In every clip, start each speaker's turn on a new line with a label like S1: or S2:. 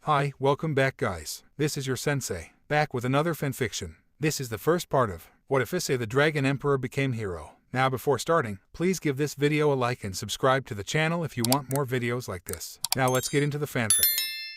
S1: Hi, welcome back guys. This is your sensei, back with another fanfiction. This is the first part of What If Issei the Dragon Emperor Became Hero. Now before starting, please give this video a like and subscribe to the channel if you want more videos like this. Now let's get into the fanfic.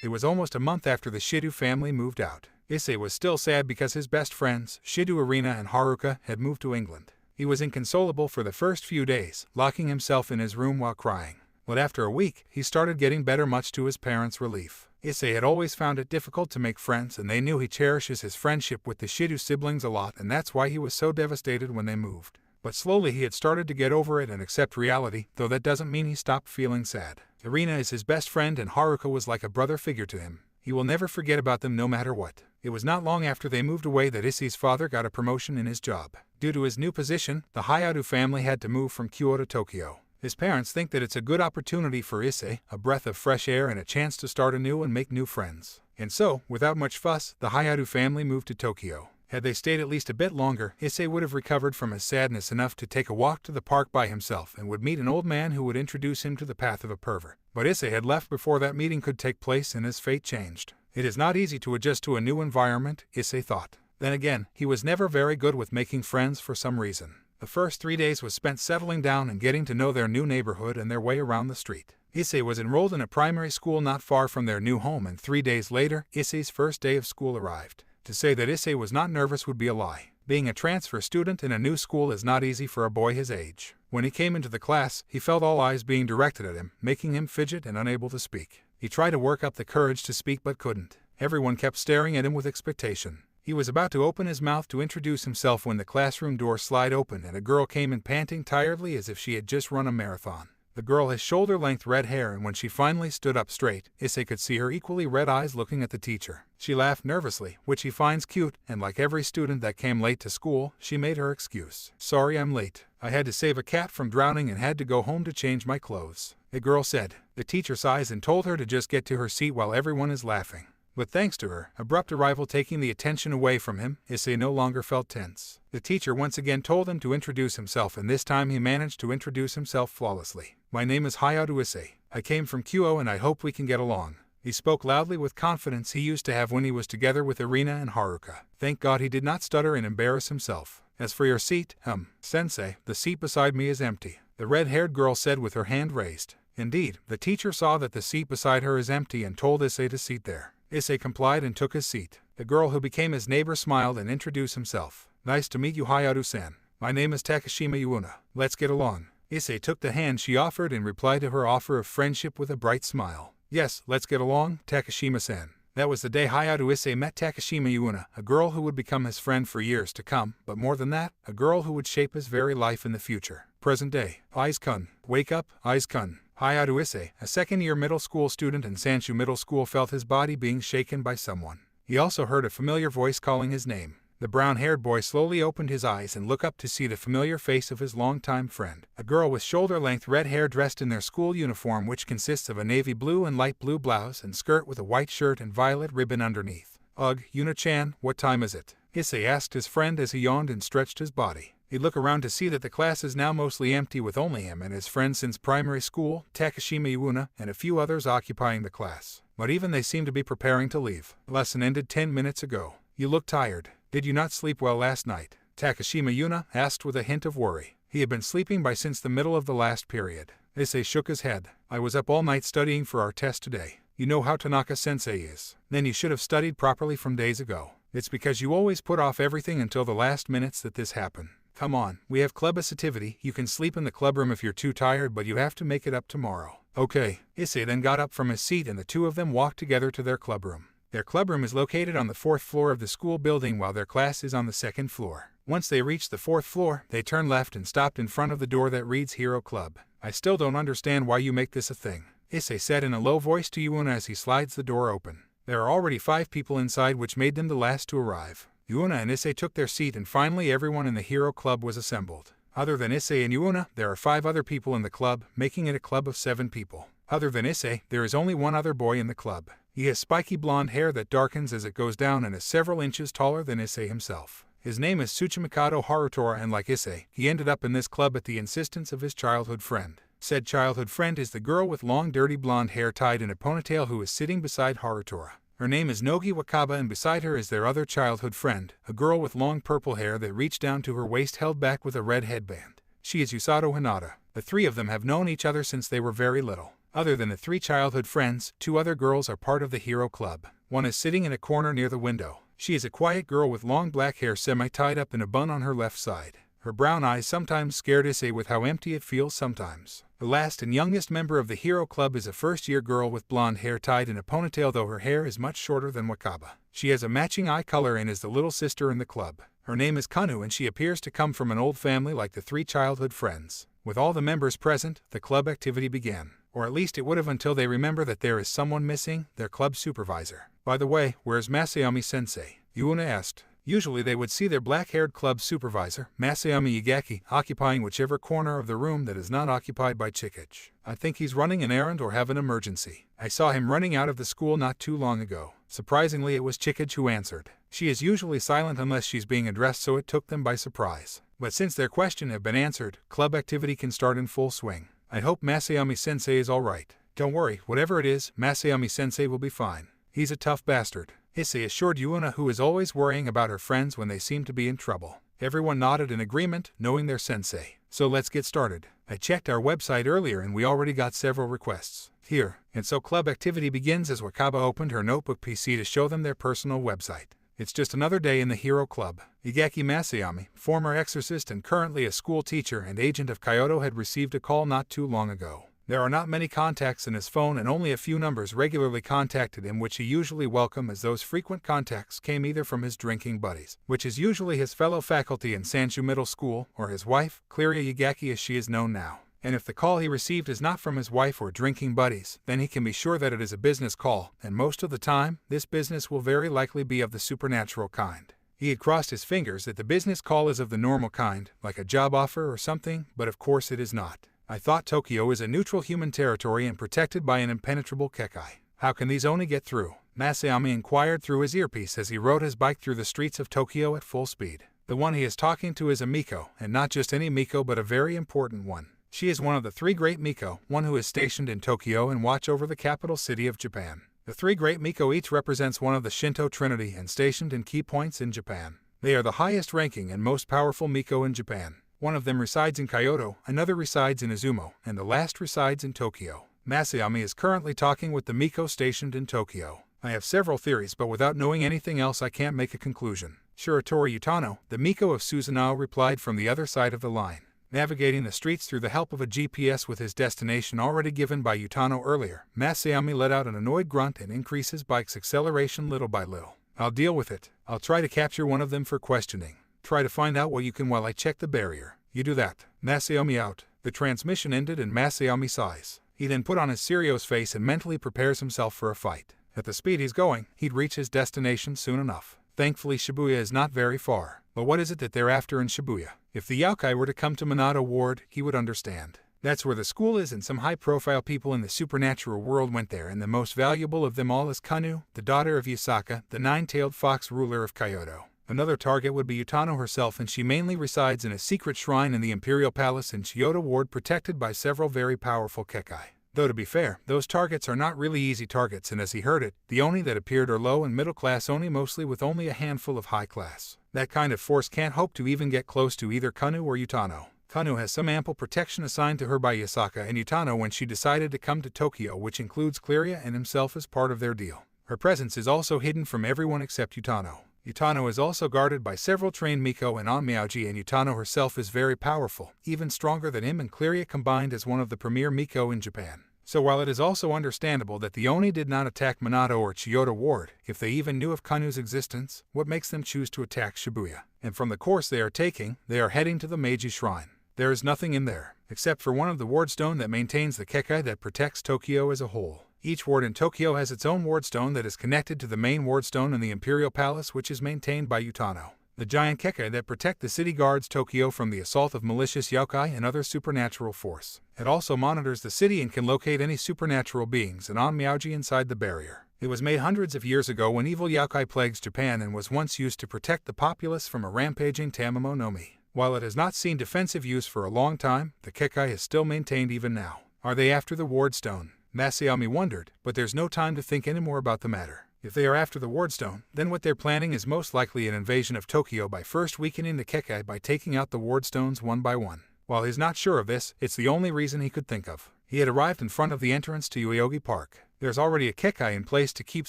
S1: It was almost a month after the Shidou family moved out. Issei was still sad because his best friends, Shidou, Irina, and Haruka, had moved to England. He was inconsolable for the first few days, locking himself in his room while crying. But after a week, he started getting better, much to his parents' relief. Issei had always found it difficult to make friends, and they knew he cherishes his friendship with the Shidou siblings a lot, and that's why he was so devastated when they moved. But slowly he had started to get over it and accept reality, though that doesn't mean he stopped feeling sad. Irina is his best friend, and Haruka was like a brother figure to him. He will never forget about them no matter what. It was not long after they moved away that Issei's father got a promotion in his job. Due to his new position, the Hyoudou family had to move from Kyoto to Tokyo. His parents think that it's a good opportunity for Issei, a breath of fresh air and a chance to start anew and make new friends. And so, without much fuss, the Hyoudou family moved to Tokyo. Had they stayed at least a bit longer, Issei would have recovered from his sadness enough to take a walk to the park by himself and would meet an old man who would introduce him to the path of a pervert. But Issei had left before that meeting could take place, and his fate changed. It is not easy to adjust to a new environment, Issei thought. Then again, he was never very good with making friends for some reason. The first 3 days was spent settling down and getting to know their new neighborhood and their way around the street. Issei was enrolled in a primary school not far from their new home, and 3 days later, Issei's first day of school arrived. To say that Issei was not nervous would be a lie. Being a transfer student in a new school is not easy for a boy his age. When he came into the class, he felt all eyes being directed at him, making him fidget and unable to speak. He tried to work up the courage to speak but couldn't. Everyone kept staring at him with expectation. He was about to open his mouth to introduce himself when the classroom door slid open and a girl came in panting tiredly as if she had just run a marathon. The girl has shoulder-length red hair, and when she finally stood up straight, Issei could see her equally red eyes looking at the teacher. She laughed nervously, which he finds cute, and like every student that came late to school, she made her excuse. "Sorry I'm late. I had to save a cat from drowning and had to go home to change my clothes," the girl said. The teacher sighs and told her to just get to her seat while everyone is laughing. But thanks to her abrupt arrival taking the attention away from him, Issei no longer felt tense. The teacher once again told him to introduce himself, and this time he managed to introduce himself flawlessly. "My name is Hyoudou Issei. I came from Kyoto and I hope we can get along." He spoke loudly with confidence he used to have when he was together with Irina and Haruka. Thank God he did not stutter and embarrass himself. "As for your seat, sensei, the seat beside me is empty," the red-haired girl said with her hand raised. Indeed, the teacher saw that the seat beside her is empty and told Issei to sit there. Issei complied and took his seat. The girl who became his neighbor smiled and introduced himself. "Nice to meet you, Hyoudou-san. My name is Takashima Yuuna. Let's get along." Issei took the hand she offered and replied to her offer of friendship with a bright smile. "Yes, let's get along, Takashima-san." That was the day Hyoudou Issei met Takashima Yuuna, a girl who would become his friend for years to come, but more than that, a girl who would shape his very life in the future. Present day. Aiz-kun. Wake up, Aiz-kun. Hyoudou Issei, a second-year middle school student in Sanshu Middle School, felt his body being shaken by someone. He also heard a familiar voice calling his name. The brown-haired boy slowly opened his eyes and looked up to see the familiar face of his longtime friend. A girl with shoulder-length red hair dressed in their school uniform, which consists of a navy blue and light blue blouse and skirt with a white shirt and violet ribbon underneath. "Ugh, Yuuna-chan, what time is it?" Issei asked his friend as he yawned and stretched his body. He'd look around to see that the class is now mostly empty, with only him and his friend since primary school, Takashima Yuuna, and a few others occupying the class. But even they seemed to be preparing to leave. "Lesson ended 10 minutes ago. You look tired. Did you not sleep well last night?" Takashima Yuuna asked with a hint of worry. He had been sleeping by since the middle of the last period. Issei shook his head. "I was up all night studying for our test today. You know how Tanaka-sensei is. Then you should have studied properly from days ago. It's because you always put off everything until the last minutes that this happened. Come on, we have club activity. You can sleep in the clubroom if you're too tired, but you have to make it up tomorrow." "Okay." Issei then got up from his seat and the two of them walked together to their clubroom. Their clubroom is located on the 4th floor of the school building while their class is on the 2nd floor. Once they reached the 4th floor, they turned left and stopped in front of the door that reads Hero Club. "I still don't understand why you make this a thing," Issei said in a low voice to Yuuna as he slides the door open. There are already 5 people inside, which made them the last to arrive. Yuuna and Issei took their seat and finally everyone in the Hero Club was assembled. Other than Issei and Yuuna, there are 5 other people in the club, making it a club of 7 people. Other than Issei, there is only one other boy in the club. He has spiky blonde hair that darkens as it goes down and is several inches taller than Issei himself. His name is Tsuchimikado Harutora, and like Issei, he ended up in this club at the insistence of his childhood friend. Said childhood friend is the girl with long dirty blonde hair tied in a ponytail who is sitting beside Harutora. Her name is Nogi Wakaba, and beside her is their other childhood friend, a girl with long purple hair that reached down to her waist held back with a red headband. She is Usato Hinata. The three of them have known each other since they were very little. Other than the three childhood friends, two other girls are part of the Hero Club. One is sitting in a corner near the window. She is a quiet girl with long black hair semi-tied up in a bun on her left side. Her brown eyes sometimes scared Issei with how empty it feels sometimes. The last and youngest member of the Hero Club is a first-year girl with blonde hair tied in a ponytail, though her hair is much shorter than Wakaba. She has a matching eye color and is the little sister in the club. Her name is Kanu, and she appears to come from an old family like the three childhood friends. With all the members present, the club activity began. Or at least it would have until they remember that there is someone missing, their club supervisor. By the way, where's Masayami-sensei? Yuuna asked. Usually they would see their black-haired club supervisor, Masayami Igaki, occupying whichever corner of the room that is not occupied by Chikage. I think he's running an errand or have an emergency. I saw him running out of the school not too long ago. Surprisingly, it was Chikage who answered. She is usually silent unless she's being addressed, so it took them by surprise. But since their question have been answered, club activity can start in full swing. I hope Masayami-sensei is alright. Don't worry, whatever it is, Masayami-sensei will be fine. He's a tough bastard, Issei assured Yuuna, who is always worrying about her friends when they seem to be in trouble. Everyone nodded in agreement, knowing their sensei. So let's get started. I checked our website earlier and we already got several requests. Here. And so club activity begins as Wakaba opened her notebook PC to show them their personal website. It's just another day in the Hero Club. Igaki Masayami, former exorcist and currently a school teacher and agent of Kyoto, had received a call not too long ago. There are not many contacts in his phone and only a few numbers regularly contacted him, which he usually welcomed, as those frequent contacts came either from his drinking buddies, which is usually his fellow faculty in Sanshu Middle School, or his wife, Cleria Yagaki as she is known now. And if the call he received is not from his wife or drinking buddies, then he can be sure that it is a business call, and most of the time, this business will very likely be of the supernatural kind. He had crossed his fingers that the business call is of the normal kind, like a job offer or something, but of course it is not. I thought Tokyo is a neutral human territory and protected by an impenetrable kekai. How can these only get through? Masayami inquired through his earpiece as he rode his bike through the streets of Tokyo at full speed. The one he is talking to is a Miko, and not just any Miko but a very important one. She is one of the three great Miko, one who is stationed in Tokyo and watch over the capital city of Japan. The three great Miko each represents one of the Shinto Trinity and stationed in key points in Japan. They are the highest ranking and most powerful Miko in Japan. One of them resides in Kyoto, another resides in Izumo, and the last resides in Tokyo. Masayami is currently talking with the Miko stationed in Tokyo. I have several theories, but without knowing anything else I can't make a conclusion. Shiratori Utano, the Miko of Suzunao, replied from the other side of the line, navigating the streets through the help of a GPS with his destination already given by Utano earlier. Masayami let out an annoyed grunt and increased his bike's acceleration little by little. I'll deal with it. I'll try to capture one of them for questioning. Try to find out what you can while I check the barrier. You do that. Masayami out. The transmission ended and Masayami sighs. He then put on his serious face and mentally prepares himself for a fight. At the speed he's going, he'd reach his destination soon enough. Thankfully Shibuya is not very far. But what is it that they're after in Shibuya? If the Youkai were to come to Minato Ward, he would understand. That's where the school is, and some high-profile people in the supernatural world went there, and the most valuable of them all is Kanu, the daughter of Yusaka, the nine-tailed fox ruler of Kyoto. Another target would be Utano herself, and she mainly resides in a secret shrine in the Imperial Palace in Kyoto Ward, protected by several very powerful kekai. Though to be fair, those targets are not really easy targets, and as he heard it, the oni that appeared are low and middle class oni, mostly with only a handful of high class. That kind of force can't hope to even get close to either Kanu or Utano. Kanu has some ample protection assigned to her by Yusaka and Utano when she decided to come to Tokyo, which includes Cleria and himself as part of their deal. Her presence is also hidden from everyone except Utano. Utano is also guarded by several trained Miko and Onmyouji, and Utano herself is very powerful, even stronger than him and Cleria combined as one of the premier Miko in Japan. So while it is also understandable that the Oni did not attack Minato or Kyoto Ward, if they even knew of Kanu's existence, what makes them choose to attack Shibuya? And from the course they are taking, they are heading to the Meiji Shrine. There is nothing in there, except for one of the wardstone that maintains the kekai that protects Tokyo as a whole. Each ward in Tokyo has its own wardstone that is connected to the main wardstone in the Imperial Palace, which is maintained by Utano. The giant kekai that protect the city guards Tokyo from the assault of malicious yokai and other supernatural force. It also monitors the city and can locate any supernatural beings and Onmyouji inside the barrier. It was made hundreds of years ago when evil yokai plagues Japan and was once used to protect the populace from a rampaging Tamamo no Mi. While it has not seen defensive use for a long time, the Kekai is still maintained even now. Are they after the Ward Stone? Masayomi wondered, but there's no time to think anymore about the matter. If they are after the Ward Stone, then what they're planning is most likely an invasion of Tokyo by first weakening the Kekai by taking out the Ward Stones one by one. While he's not sure of this, it's the only reason he could think of. He had arrived in front of the entrance to Yoyogi Park. There's already a Kekai in place to keep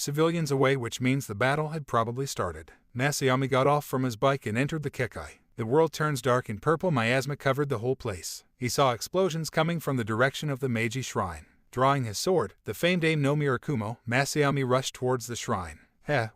S1: civilians away, which means the battle had probably started. Masayomi got off from his bike and entered the Kekai. The world turns dark and purple miasma covered the whole place. He saw explosions coming from the direction of the Meiji Shrine. Drawing his sword, the famed aim no Mirakumo, Masayomi rushed towards the shrine.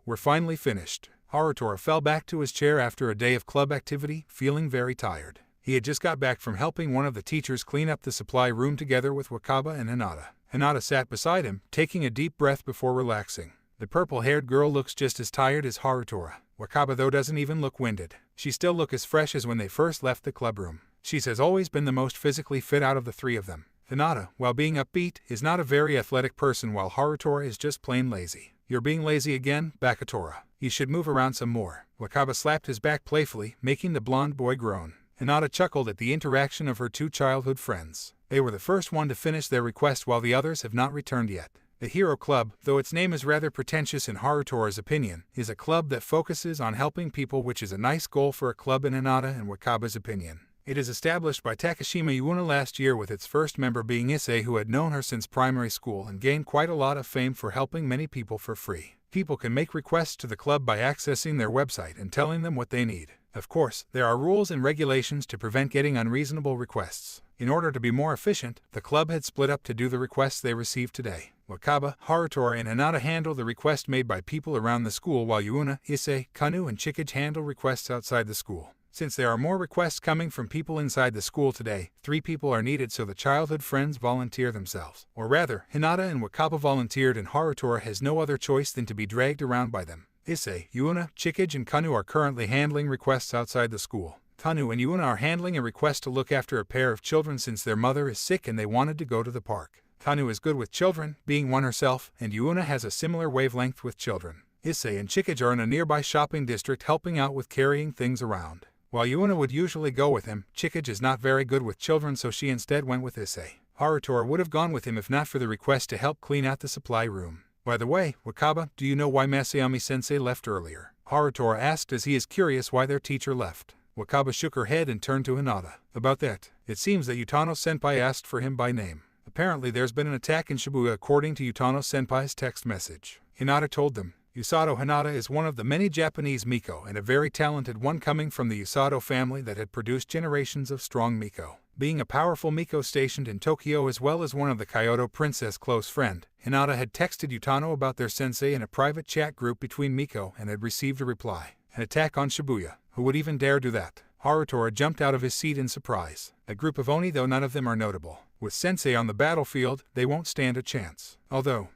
S1: We're finally finished. Harutora fell back to his chair after a day of club activity, feeling very tired. He had just got back from helping one of the teachers clean up the supply room together with Wakaba and Hinata. Hinata sat beside him, taking a deep breath before relaxing. The purple-haired girl looks just as tired as Harutora. Wakaba though doesn't even look winded. She still looks as fresh as when they first left the club room. She has always been the most physically fit out of the three of them. Hinata, while being upbeat, is not a very athletic person, while Harutora is just plain lazy. You're being lazy again, Bakatora. You should move around some more. Wakaba slapped his back playfully, making the blonde boy groan. Hinata chuckled at the interaction of her two childhood friends. They were the first one to finish their request while the others have not returned yet. The Hero Club, though its name is rather pretentious in Harutora's opinion, is a club that focuses on helping people, which is a nice goal for a club in Hinata and Wakaba's opinion. It is established by Takashima Yuuna last year, with its first member being Issei, who had known her since primary school and gained quite a lot of fame for helping many people for free. People can make requests to the club by accessing their website and telling them what they need. Of course, there are rules and regulations to prevent getting unreasonable requests. In order to be more efficient, the club had split up to do the requests they received today. Wakaba, Harutora, and Hinata handle the request made by people around the school, while Yuuna, Issei, Kanu, and Chikage handle requests outside the school. Since there are more requests coming from people inside the school today, 3 people are needed, so the childhood friends volunteer themselves. Or rather, Hinata and Wakaba volunteered, and Harutora has no other choice than to be dragged around by them. Issei, Yuuna, Chikage, and Kanu are currently handling requests outside the school. Kanu and Yuuna are handling a request to look after a pair of children since their mother is sick and they wanted to go to the park. Kanu is good with children, being one herself, and Yuuna has a similar wavelength with children. Issei and Chikage are in a nearby shopping district helping out with carrying things around. While Yuuna would usually go with him, Chikage is not very good with children, so she instead went with Issei. Harutora would have gone with him if not for the request to help clean out the supply room. By the way, Wakaba, do you know why Masayomi-sensei left earlier? Harutora asked, as he is curious why their teacher left. Wakaba shook her head and turned to Hinata. About that, it seems that Utano-senpai asked for him by name. Apparently there's been an attack in Shibuya according to Utano-senpai's text message. Hinata told them. Usato Hinata is one of the many Japanese Miko, and a very talented one coming from the Usato family that had produced generations of strong Miko. Being a powerful Miko stationed in Tokyo as well as one of the Kyoto princess' close friend, Hinata had texted Utano about their sensei in a private chat group between Miko and had received a reply. An attack on Shibuya. Who would even dare do that? Harutora jumped out of his seat in surprise. A group of Oni, though none of them are notable. With sensei on the battlefield, they won't stand a chance. Although,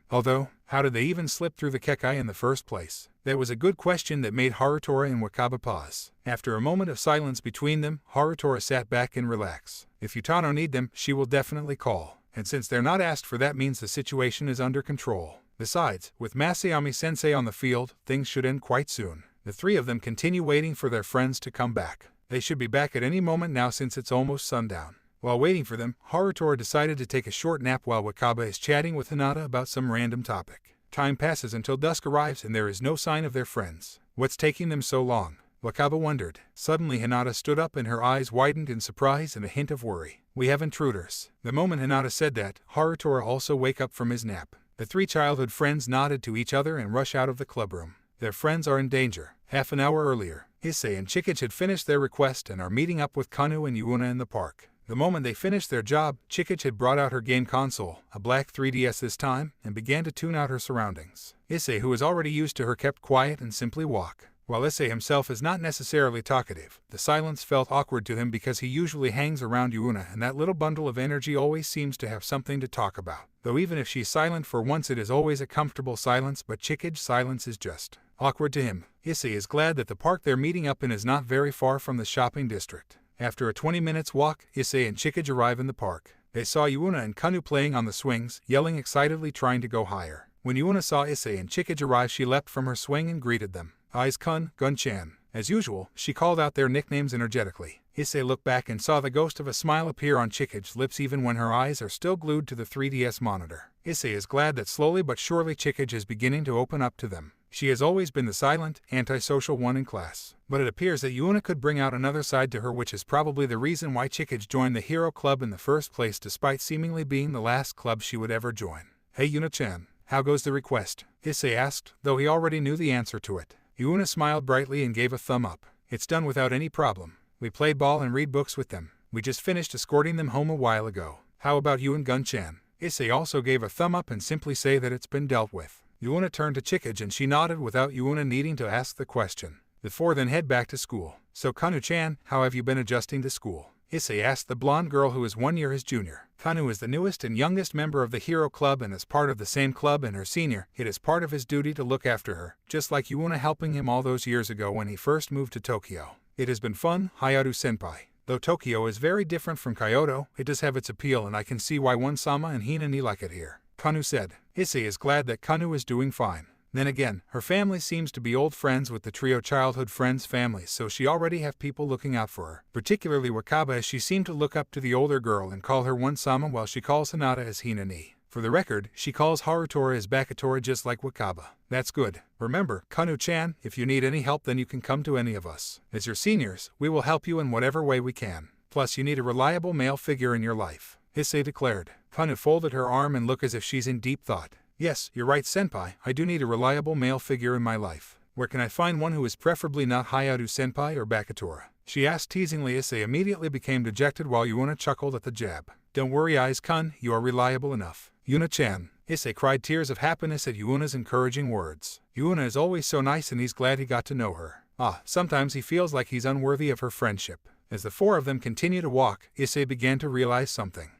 S1: how did they even slip through the Kekai in the first place? That was a good question that made Harutora and Wakaba pause. After a moment of silence between them, Harutora sat back and relaxed. If Utano need them, she will definitely call. And since they're not asked for, that means the situation is under control. Besides, with Masayomi-sensei on the field, things should end quite soon. The 3 of them continue waiting for their friends to come back. They should be back at any moment now since it's almost sundown. While waiting for them, Harutora decided to take a short nap while Wakaba is chatting with Hinata about some random topic. Time passes until dusk arrives and there is no sign of their friends. What's taking them so long? Wakaba wondered. Suddenly Hinata stood up and her eyes widened in surprise and a hint of worry. We have intruders. The moment Hinata said that, Harutora also woke up from his nap. The 3 childhood friends nodded to each other and rush out of the clubroom. Their friends are in danger. Half an hour earlier, Issei and Chikage had finished their request and are meeting up with Kanu and Yuuna in the park. The moment they finished their job, Chikage had brought out her game console, a black 3DS this time, and began to tune out her surroundings. Issei, who is already used to her, kept quiet and simply walk. While Issei himself is not necessarily talkative, the silence felt awkward to him because he usually hangs around Yuuna and that little bundle of energy always seems to have something to talk about. Though even if she's silent for once, it is always a comfortable silence, but Chikage's silence is just awkward to him. Issei is glad that the park they're meeting up in is not very far from the shopping district. After a 20 minutes walk, Issei and Chikage arrive in the park. They saw Yuuna and Kanu playing on the swings, yelling excitedly, trying to go higher. When Yuuna saw Issei and Chikage arrive, she leapt from her swing and greeted them. Aiz-kun, Gun-chan. As usual, she called out their nicknames energetically. Issei looked back and saw the ghost of a smile appear on Chikage's lips even when her eyes are still glued to the 3DS monitor. Issei is glad that slowly but surely Chikage is beginning to open up to them. She has always been the silent, antisocial one in class, but it appears that Yuna could bring out another side to her, which is probably the reason why Chikage joined the Hero Club in the first place, despite seemingly being the last club she would ever join. "Hey Yuna-chan, how goes the request?" Issei asked, though he already knew the answer to it. Yuna smiled brightly and gave a thumb up. "It's done without any problem. We play ball and read books with them. We just finished escorting them home a while ago. How about you and Gun-chan?" Issei also gave a thumb up and simply say that it's been dealt with. Yuna turned to Chikage and she nodded without Yuna needing to ask the question. The four then head back to school. "So Kanu-chan, how have you been adjusting to school?" Issei asked the blonde girl who is 1 year his junior. Kanu is the newest and youngest member of the Hero Club and is part of the same club and her senior. It is part of his duty to look after her, just like Yuna helping him all those years ago when he first moved to Tokyo. "It has been fun, Hyoudou-senpai. Though Tokyo is very different from Kyoto, it does have its appeal and I can see why One-sama and Hina-ni like it here," Kanu said. Issei is glad that Kanu is doing fine. Then again, her family seems to be old friends with the trio childhood friends families, so she already have people looking out for her, particularly Wakaba, as she seemed to look up to the older girl and call her One-sama while she calls Hinata as Hina-ni. For the record, she calls Harutora as Bakutora just like Wakaba. "That's good. Remember, Kanu-chan, if you need any help then you can come to any of us. As your seniors, we will help you in whatever way we can. Plus you need a reliable male figure in your life," Issei declared. Kanu folded her arm and looked as if she's in deep thought. "Yes, you're right senpai, I do need a reliable male figure in my life. Where can I find one who is preferably not Hyoudou-senpai or Bakutora?" she asked teasingly. Issei immediately became dejected while Yuna chuckled at the jab. "Don't worry Aiz-kun, you are reliable enough." "Yuna-chan," Issei cried, tears of happiness at Yuna's encouraging words. Yuna is always so nice and he's glad he got to know her. Sometimes he feels like he's unworthy of her friendship. As the four of them continue to walk, Issei began to realize something.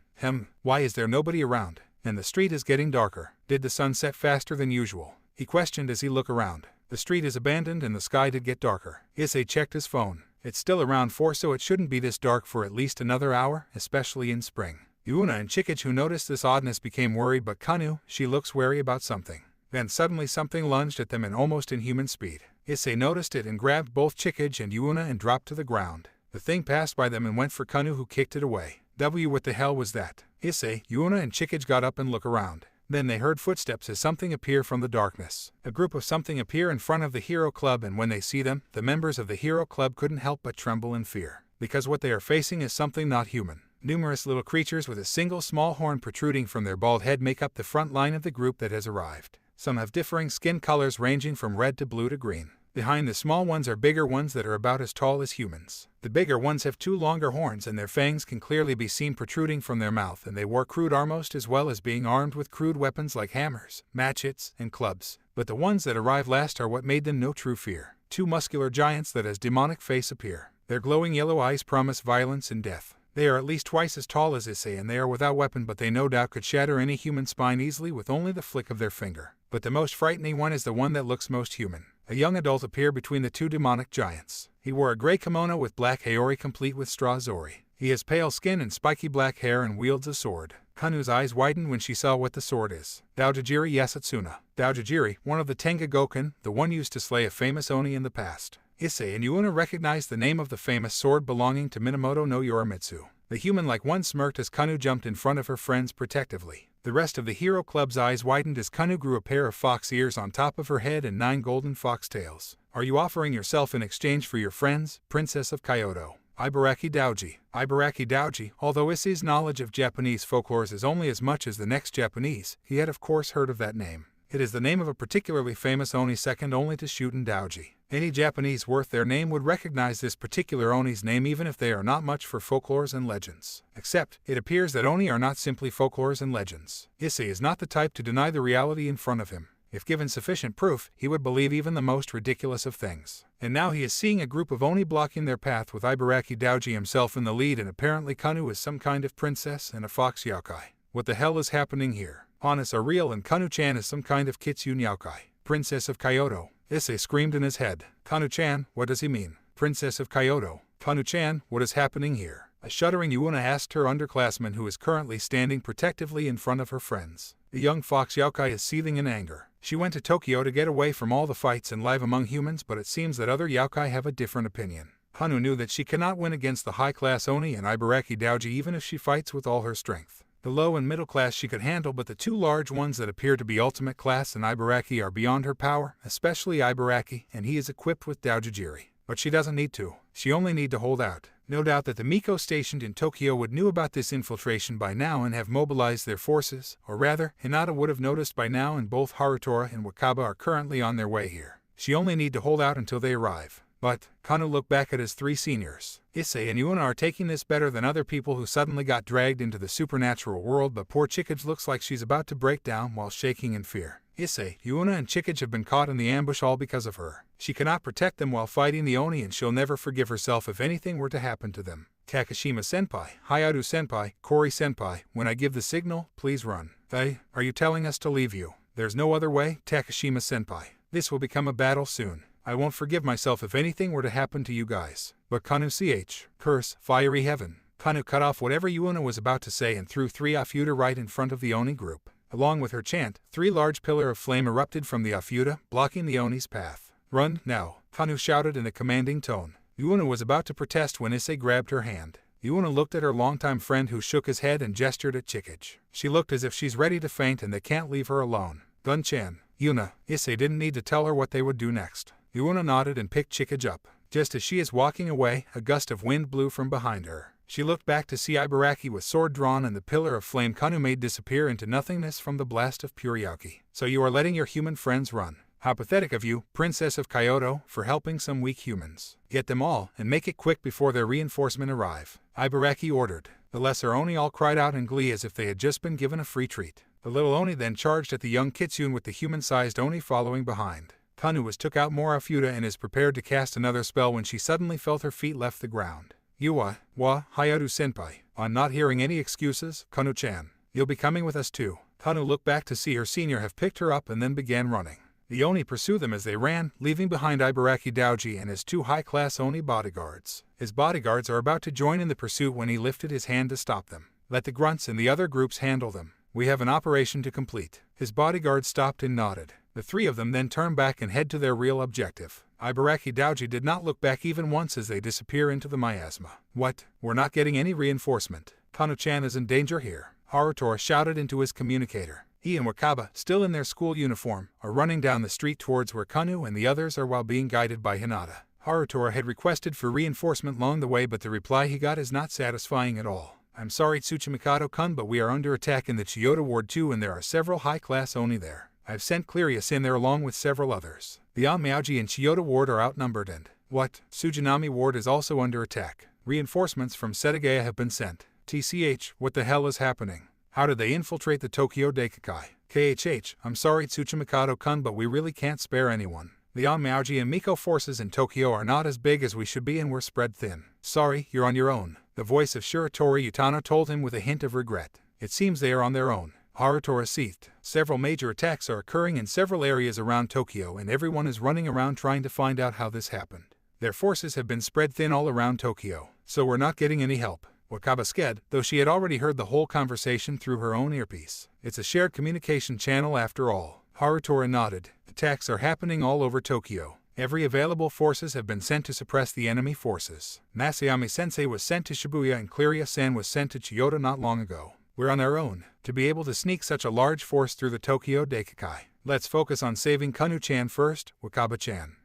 S1: Why is there nobody around? And the street is getting darker. Did the sun set faster than usual? He questioned as he looked around. The street is abandoned and the sky did get darker. Issei checked his phone. It's still around 4, so it shouldn't be this dark for at least another hour, especially in spring. Yuna and Chikage, who noticed this oddness, became worried, but Kanu, she looks wary about something. Then suddenly something lunged at them in almost inhuman speed. Issei noticed it and grabbed both Chikage and Yuna and dropped to the ground. The thing passed by them and went for Kanu, who kicked it away. What the hell was that? Issei, Yuna and Chikage got up and looked around. Then they heard footsteps as something appear from the darkness. A group of something appear in front of the Hero Club, and when they see them, the members of the Hero Club couldn't help but tremble in fear. Because what they are facing is something not human. Numerous little creatures with a single small horn protruding from their bald head make up the front line of the group that has arrived. Some have differing skin colors ranging from red to blue to green. Behind the small ones are bigger ones that are about as tall as humans. The bigger ones have 2 longer horns and their fangs can clearly be seen protruding from their mouth, and they wore crude armor as well as being armed with crude weapons like hammers, machetes, and clubs. But the ones that arrive last are what made them no true fear. 2 muscular giants that as demonic face appear. Their glowing yellow eyes promise violence and death. They are at least twice as tall as Issei, and they are without weapon, but they no doubt could shatter any human spine easily with only the flick of their finger. But the most frightening one is the one that looks most human. A young adult appeared between the 2 demonic giants. He wore a gray kimono with black haori complete with straw zori. He has pale skin and spiky black hair and wields a sword. Kanu's eyes widened when she saw what the sword is. Daojijiri Yasutsuna. Daojijiri, one of the Tenga Goken, the one used to slay a famous Oni in the past. Issei and Yuna recognized the name of the famous sword belonging to Minamoto no Yorimitsu. The human-like one smirked as Kanu jumped in front of her friends protectively. The rest of the Hero Club's eyes widened as Kanu grew a pair of fox ears on top of her head and 9 golden fox tails. "Are you offering yourself in exchange for your friends, Princess of Kyoto?" Ibaraki Daoji. Ibaraki Daoji, although Issei's knowledge of Japanese folklore is only as much as the next Japanese, he had of course heard of that name. It is the name of a particularly famous Oni second only to Shuden Daoji. Any Japanese worth their name would recognize this particular Oni's name even if they are not much for folklores and legends. Except, it appears that Oni are not simply folklores and legends. Issei is not the type to deny the reality in front of him. If given sufficient proof, he would believe even the most ridiculous of things. And now he is seeing a group of Oni blocking their path with Ibaraki Daoji himself in the lead, and apparently Kanu is some kind of princess and a fox Youkai. What the hell is happening here? Hanas are real and Kanu-chan is some kind of Kitsune Youkai. Princess of Kyoto. Issei screamed in his head. Kanu-chan, what does he mean? Princess of Kyoto. Kanu-chan, what is happening here? A shuddering Yuna asked her underclassman, who is currently standing protectively in front of her friends. The young fox Youkai is seething in anger. She went to Tokyo to get away from all the fights and live among humans, but it seems that other Youkai have a different opinion. Kanu knew that she cannot win against the high-class Oni and Ibaraki Daoji even if she fights with all her strength. The low and middle class she could handle, but the two large ones that appear to be ultimate class and Ibaraki are beyond her power, especially Ibaraki, and he is equipped with Daojijiri. But she doesn't need to. She only need to hold out. No doubt that the Miko stationed in Tokyo would knew about this infiltration by now and have mobilized their forces, or rather, Hinata would have noticed by now, and both Harutora and Wakaba are currently on their way here. She only need to hold out until they arrive. But Kanu looked back at his three seniors. Issei and Yuna are taking this better than other people who suddenly got dragged into the supernatural world, but poor Chikage looks like she's about to break down while shaking in fear. Issei, Yuna and Chikage have been caught in the ambush all because of her. She cannot protect them while fighting the Oni, and she'll never forgive herself if anything were to happen to them. Takashima-senpai, Hyoudou-senpai, Kori-senpai, when I give the signal, please run. Are you telling us to leave you? There's no other way, Takashima-senpai. This will become a battle soon. I won't forgive myself if anything were to happen to you guys. But Kanu curse, fiery heaven. Kanu cut off whatever Yuna was about to say and threw 3 Afuda right in front of the Oni group. Along with her chant, 3 large pillars of flame erupted from the Afuda, blocking the Oni's path. Run, now, Kanu shouted in a commanding tone. Yuna was about to protest when Issei grabbed her hand. Yuna looked at her longtime friend, who shook his head and gestured at Chikage. She looked as if she's ready to faint and they can't leave her alone. Gun-chan, Yuna, Issei didn't need to tell her what they would do next. Yuna nodded and picked Chikage up. Just as she is walking away, a gust of wind blew from behind her. She looked back to see Ibaraki with sword drawn and the pillar of flame Kanu made disappear into nothingness from the blast of Puriyaki. So you are letting your human friends run. How pathetic of you, Princess of Kyoto, for helping some weak humans. Get them all, and make it quick before their reinforcement arrive. Ibaraki ordered. The lesser Oni all cried out in glee as if they had just been given a free treat. The little Oni then charged at the young Kitsune with the human-sized Oni following behind. Kanu took out more Afuda and is prepared to cast another spell when she suddenly felt her feet left the ground. Hyoudou-senpai. On not hearing any excuses, Kanu-chan, you'll be coming with us too. Kanu looked back to see her senior have picked her up and then began running. The Oni pursued them as they ran, leaving behind Ibaraki Daoji and his 2 high-class Oni bodyguards. His bodyguards are about to join in the pursuit when he lifted his hand to stop them. Let the grunts and the other groups handle them. We have an operation to complete. His bodyguards stopped and nodded. The 3 of them then turned back and head to their real objective. Ibaraki Daoji did not look back even once as they disappear into the miasma. What? We're not getting any reinforcement. Kanu-chan is in danger here. Harutora shouted into his communicator. He and Wakaba, still in their school uniform, are running down the street towards where Kanu and the others are while being guided by Hinata. Harutora had requested for reinforcement along the way, but the reply he got is not satisfying at all. I'm sorry Tsuchimikado-kun, but we are under attack in the Chiyoda Ward too, and there are several high-class Oni there. I've sent Clerius in there along with several others. The Onmyouji and Chiyoda Ward are outnumbered and… What? Sujinami Ward is also under attack. Reinforcements from Setagaya have been sent. TCH, what the hell is happening? How did they infiltrate the Tokyo Daikakai? KHH, I'm sorry Tsuchimikado-kun, but we really can't spare anyone. The Onmyouji and Miko forces in Tokyo are not as big as we should be and we're spread thin. Sorry, you're on your own. The voice of Shiratori Utano told him with a hint of regret. It seems they are on their own. Harutora seethed. Several major attacks are occurring in several areas around Tokyo and everyone is running around trying to find out how this happened. Their forces have been spread thin all around Tokyo, so we're not getting any help. Wakaba sked, though she had already heard the whole conversation through her own earpiece. It's a shared communication channel after all. Harutora nodded. Attacks are happening all over Tokyo. Every available forces have been sent to suppress the enemy forces. Masayami-sensei was sent to Shibuya and Cleria-san was sent to Chiyoda not long ago. We're on our own. To be able to sneak such a large force through the Tokyo Daikakai. Let's focus on saving Kanu-chan first, Wakaba-chan.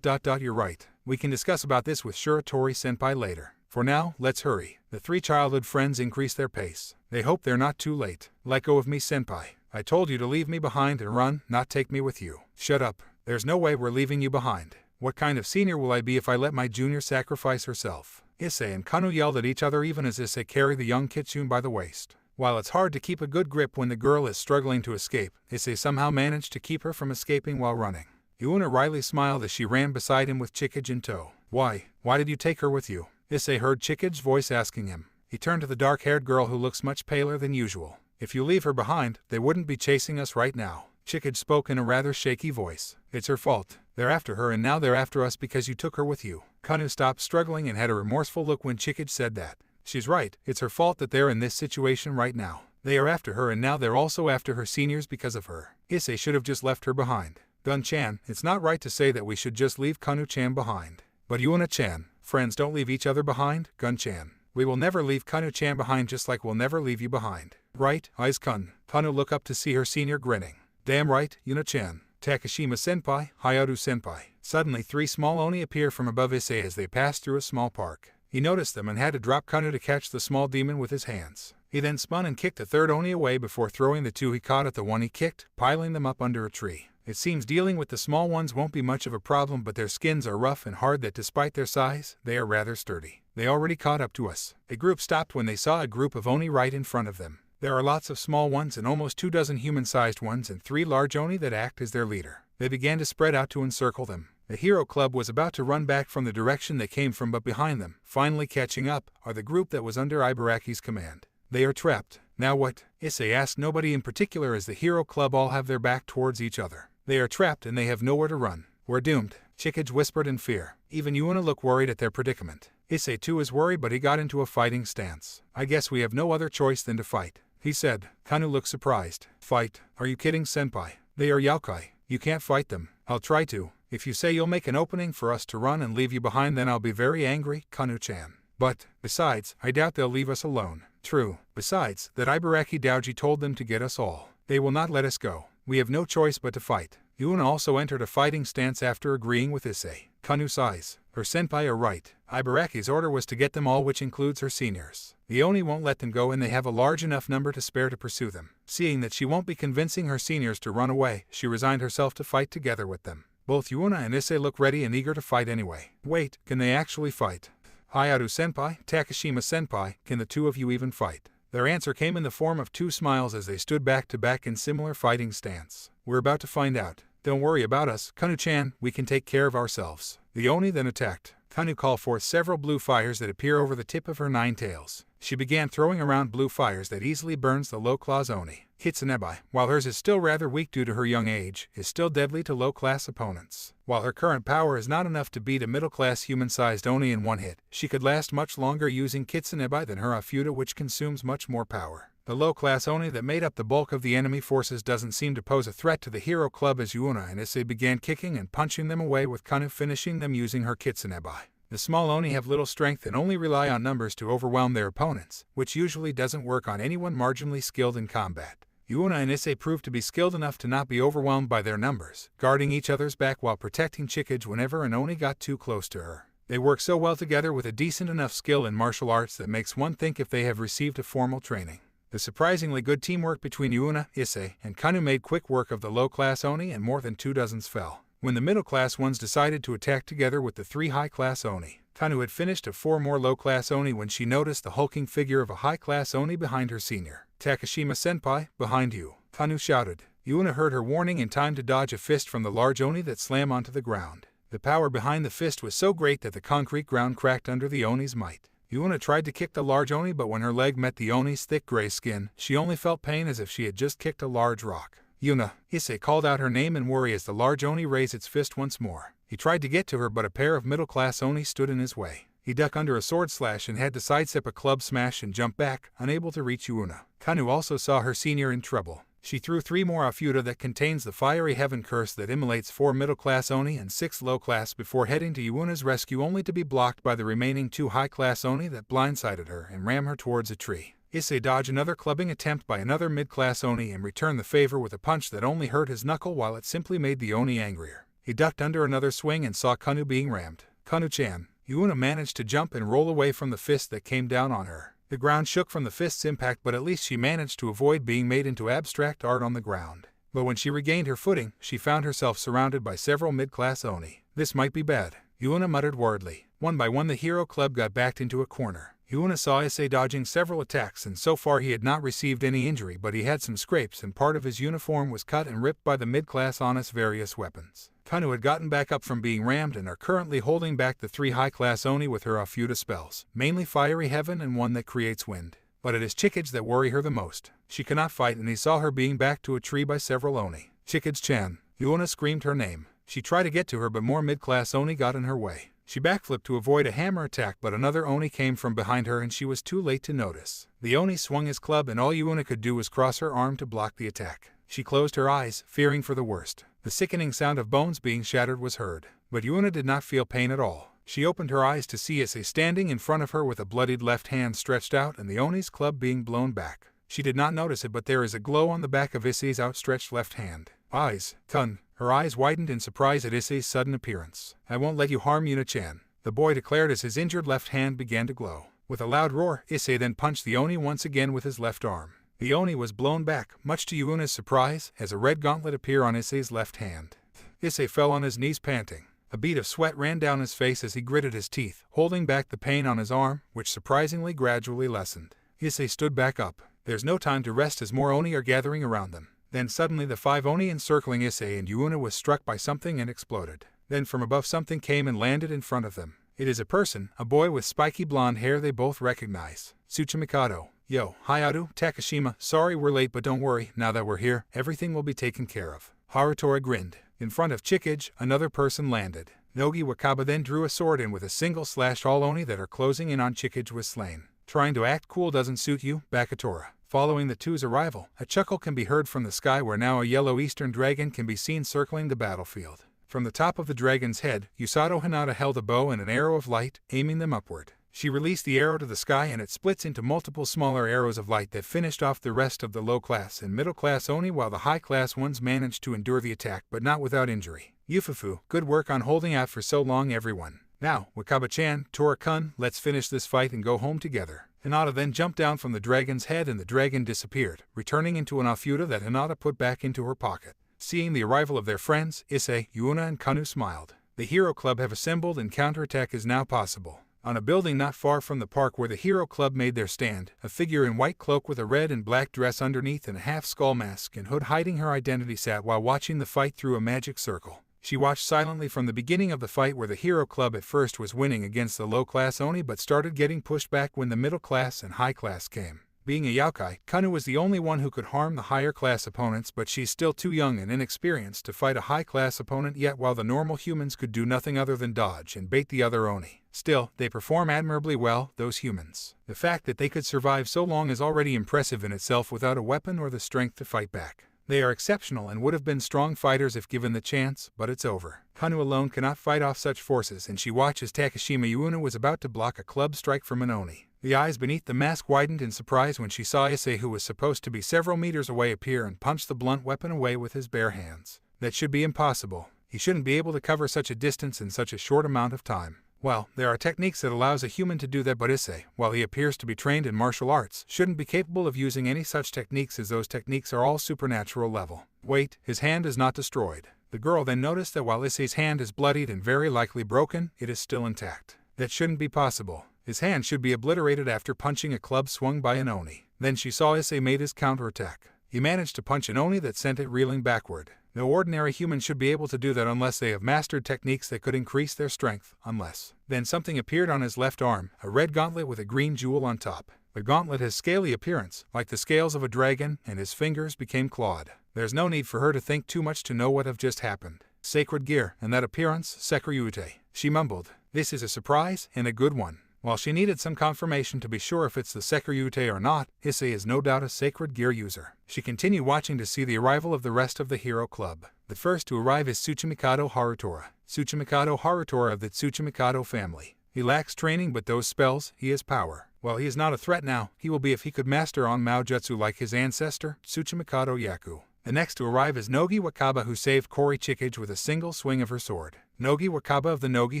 S1: You're right. We can discuss about this with Shiratori-senpai later. For now, let's hurry. The 3 childhood friends increase their pace. They hope they're not too late. Let go of me, senpai. I told you to leave me behind and run, not take me with you. Shut up. There's no way we're leaving you behind. What kind of senior will I be if I let my junior sacrifice herself? Issei and Kanu yelled at each other even as Issei carried the young Kitsune by the waist. While it's hard to keep a good grip when the girl is struggling to escape, Issei somehow managed to keep her from escaping while running. Yuna wryly smiled as she ran beside him with Chikage in tow. Why did you take her with you? Issei heard Chikage's voice asking him. He turned to the dark-haired girl who looks much paler than usual. If you leave her behind, they wouldn't be chasing us right now. Chikage spoke in a rather shaky voice. It's her fault. They're after her and now they're after us because you took her with you. Kanu stopped struggling and had a remorseful look when Chikage said that. She's right, it's her fault that they're in this situation right now. They are after her and now they're also after her seniors because of her. Issei should have just left her behind. Gun-chan, it's not right to say that we should just leave Kanu-chan behind. But Yuna-chan, Friends don't leave each other behind, Gun-chan. We will never leave Kanu-chan behind, just like we'll never leave you behind. Right, Aiz-kun? Kanu looked up to see her senior grinning. Damn right, Yuna-chan. Takashima-senpai, Hyoudou-senpai. Suddenly 3 small oni appear from above Issei as they pass through a small park. He noticed them and had to drop Kanu to catch the small demon with his hands. He then spun and kicked the 3rd oni away before throwing the 2 he caught at the one he kicked, piling them up under a tree. It seems dealing with the small ones won't be much of a problem, but their skins are rough and hard that despite their size, they are rather sturdy. They already caught up to us. A group stopped when they saw a group of oni right in front of them. There are lots of small ones and almost 2 dozen human-sized ones and 3 large oni that act as their leader. They began to spread out to encircle them. The hero club was about to run back from the direction they came from, but behind them, finally catching up, are the group that was under Ibaraki's command. They are trapped. Now what? Issei asked nobody in particular as the hero club all have their back towards each other. They are trapped and they have nowhere to run. We're doomed, Chikage whispered in fear. Even Yuna looked worried at their predicament. Issei too is worried, but he got into a fighting stance. I guess we have no other choice than to fight, he said. Kanu looked surprised. Fight? Are you kidding, senpai? They are Youkai. You can't fight them. I'll try to. If you say you'll make an opening for us to run and leave you behind, then I'll be very angry, Kanu-chan. But, besides, I doubt they'll leave us alone. True. Besides, that Ibaraki Daoji told them to get us all. They will not let us go. We have no choice but to fight. Yuna also entered a fighting stance after agreeing with Issei. Kanu sighs. Her senpai are right. Ibaraki's order was to get them all, which includes her seniors. The Oni won't let them go and they have a large enough number to spare to pursue them. Seeing that she won't be convincing her seniors to run away, she resigned herself to fight together with them. Both Yuna and Issei look ready and eager to fight anyway. Wait, can they actually fight? Hyoudou-senpai, Takashima-senpai, can the 2 of you even fight? Their answer came in the form of 2 smiles as they stood back to back in similar fighting stance. We're about to find out. Don't worry about us, Kanu-chan, we can take care of ourselves. The Oni then attacked. Kanu called forth several blue fires that appear over the tip of her 9 tails. She began throwing around blue fires that easily burns the low-class Oni. Kitsunebai, while hers is still rather weak due to her young age, is still deadly to low-class opponents. While her current power is not enough to beat a middle-class human-sized Oni in one hit, she could last much longer using Kitsunebai than her Hyoudou, which consumes much more power. The low-class Oni that made up the bulk of the enemy forces doesn't seem to pose a threat to the hero club as Yuna and Issei began kicking and punching them away, with Kanu finishing them using her Kitsunebai. The small Oni have little strength and only rely on numbers to overwhelm their opponents, which usually doesn't work on anyone marginally skilled in combat. Yuna and Issei proved to be skilled enough to not be overwhelmed by their numbers, guarding each other's back while protecting Chikage whenever an Oni got too close to her. They work so well together with a decent enough skill in martial arts that makes one think if they have received a formal training. The surprisingly good teamwork between Yuna, Issei, and Kanu made quick work of the low-class Oni, and more than 2 dozens fell. When the middle-class ones decided to attack together with the 3 high-class Oni, Kanu had finished a 4 more low-class Oni when she noticed the hulking figure of a high-class Oni behind her senior. Takashima-senpai, behind you, Kanu shouted. Yuna heard her warning in time to dodge a fist from the large Oni that slammed onto the ground. The power behind the fist was so great that the concrete ground cracked under the Oni's might. Yuna tried to kick the large Oni, but when her leg met the Oni's thick gray skin, she only felt pain as if she had just kicked a large rock. Yuna, Issei called out her name in worry as the large Oni raised its fist once more. He tried to get to her, but a pair of middle-class Oni stood in his way. He ducked under a sword slash and had to sidestep a club smash and jump back, unable to reach Yuna. Kanu also saw her senior in trouble. She threw 3 more Hyoudou that contains the fiery heaven curse that immolates 4 middle-class Oni and 6 low-class before heading to Yuna's rescue, only to be blocked by the remaining 2 high-class Oni that blindsided her and rammed her towards a tree. Issei dodged another clubbing attempt by another mid-class Oni and returned the favor with a punch that only hurt his knuckle while it simply made the Oni angrier. He ducked under another swing and saw Kanu being rammed. Kanu-chan. Yuna managed to jump and roll away from the fist that came down on her. The ground shook from the fist's impact, but at least she managed to avoid being made into abstract art on the ground. But when she regained her footing, she found herself surrounded by several mid-class Oni. This might be bad, Yuna muttered worriedly. One by one the hero club got backed into a corner. Yuna saw Issei dodging several attacks, and so far he had not received any injury, but he had some scrapes and part of his uniform was cut and ripped by the mid-class Oni's various weapons. Kanu had gotten back up from being rammed and are currently holding back the 3 high-class Oni with her Hyoudou spells, mainly Fiery Heaven and one that creates wind. But it is Chikage that worry her the most. She cannot fight, and he saw her being backed to a tree by several Oni. Chikage-chan. Yuna screamed her name. She tried to get to her, but more mid-class Oni got in her way. She backflipped to avoid a hammer attack, but another Oni came from behind her and she was too late to notice. The Oni swung his club and all Yuna could do was cross her arm to block the attack. She closed her eyes, fearing for the worst. The sickening sound of bones being shattered was heard, but Yuna did not feel pain at all. She opened her eyes to see Issei standing in front of her with a bloodied left hand stretched out and the Oni's club being blown back. She did not notice it, but there is a glow on the back of Issei's outstretched left hand. Eyes, Kun. Her eyes widened in surprise at Issei's sudden appearance. I won't let you harm Yuna-chan, the boy declared as his injured left hand began to glow. With a loud roar, Issei then punched the Oni once again with his left arm. The Oni was blown back, much to Yuna's surprise, as a red gauntlet appeared on Issei's left hand. Issei fell on his knees panting. A bead of sweat ran down his face as he gritted his teeth, holding back the pain on his arm, which surprisingly gradually lessened. Issei stood back up. There's no time to rest as more Oni are gathering around them. Then suddenly the 5 Oni encircling Issei and Yuna was struck by something and exploded. Then from above something came and landed in front of them. It is a person, a boy with spiky blonde hair they both recognize. Tsuchimikado. Yo, Hyoudou, Takashima, sorry we're late but don't worry, now that we're here, everything will be taken care of. Harutora grinned. In front of Chikage, another person landed. Nogi Wakaba then drew a sword and with a single slash all Oni that are closing in on Chikage was slain. Trying to act cool doesn't suit you, Bakatora. Following the two's arrival, a chuckle can be heard from the sky where now a yellow eastern dragon can be seen circling the battlefield. From the top of the dragon's head, Usato Hinata held a bow and an arrow of light, aiming them upward. She released the arrow to the sky and it splits into multiple smaller arrows of light that finished off the rest of the low-class and middle-class Oni while the high-class ones managed to endure the attack but not without injury. Yufufu, good work on holding out for so long everyone. Now, Wakaba-chan, Tora-kun, let's finish this fight and go home together. Hinata then jumped down from the dragon's head and the dragon disappeared, returning into an Hyoudou that Hinata put back into her pocket. Seeing the arrival of their friends, Issei, Yuna and Kanu smiled. The Hero Club have assembled and counterattack is now possible. On a building not far from the park where the Hero Club made their stand, a figure in white cloak with a red and black dress underneath and a half-skull mask and hood hiding her identity sat while watching the fight through a magic circle. She watched silently from the beginning of the fight where the Hero Club at first was winning against the low-class Oni but started getting pushed back when the middle-class and high-class came. Being a Youkai, Kanu was the only one who could harm the higher-class opponents, but she's still too young and inexperienced to fight a high-class opponent yet, while the normal humans could do nothing other than dodge and bait the other Oni. Still, they perform admirably well, those humans. The fact that they could survive so long is already impressive in itself without a weapon or the strength to fight back. They are exceptional and would have been strong fighters if given the chance, but it's over. Kanu alone cannot fight off such forces, and she watches Takashima Yuna was about to block a club strike from an Oni. The eyes beneath the mask widened in surprise when she saw Issei, who was supposed to be several meters away, appear and punch the blunt weapon away with his bare hands. That should be impossible. He shouldn't be able to cover such a distance in such a short amount of time. Well, there are techniques that allows a human to do that, but Issei, while he appears to be trained in martial arts, shouldn't be capable of using any such techniques, as those techniques are all supernatural level. Wait, his hand is not destroyed. The girl then noticed that while Issei's hand is bloodied and very likely broken, it is still intact. That shouldn't be possible. His hand should be obliterated after punching a club swung by an Oni. Then she saw Issei made his counterattack. He managed to punch an Oni that sent it reeling backward. No ordinary human should be able to do that unless they have mastered techniques that could increase their strength, unless. Then something appeared on his left arm, a red gauntlet with a green jewel on top. The gauntlet has scaly appearance, like the scales of a dragon, and his fingers became clawed. There's no need for her to think too much to know what have just happened. Sacred gear, and that appearance, Sekiryuutei. She mumbled. This is a surprise, and a good one. While she needed some confirmation to be sure if it's the Sekiryuutei or not, Issei is no doubt a sacred gear user. She continued watching to see the arrival of the rest of the Hero Club. The first to arrive is Tsuchimikado Harutora. Tsuchimikado Harutora of the Tsuchimikado family. He lacks training, but those spells, he has power. While he is not a threat now, he will be if he could master Onmyouji jutsu like his ancestor, Tsuchimikado Yaku. The next to arrive is Nogi Wakaba, who saved Kori Chikage with a single swing of her sword. Nogi Wakaba of the Nogi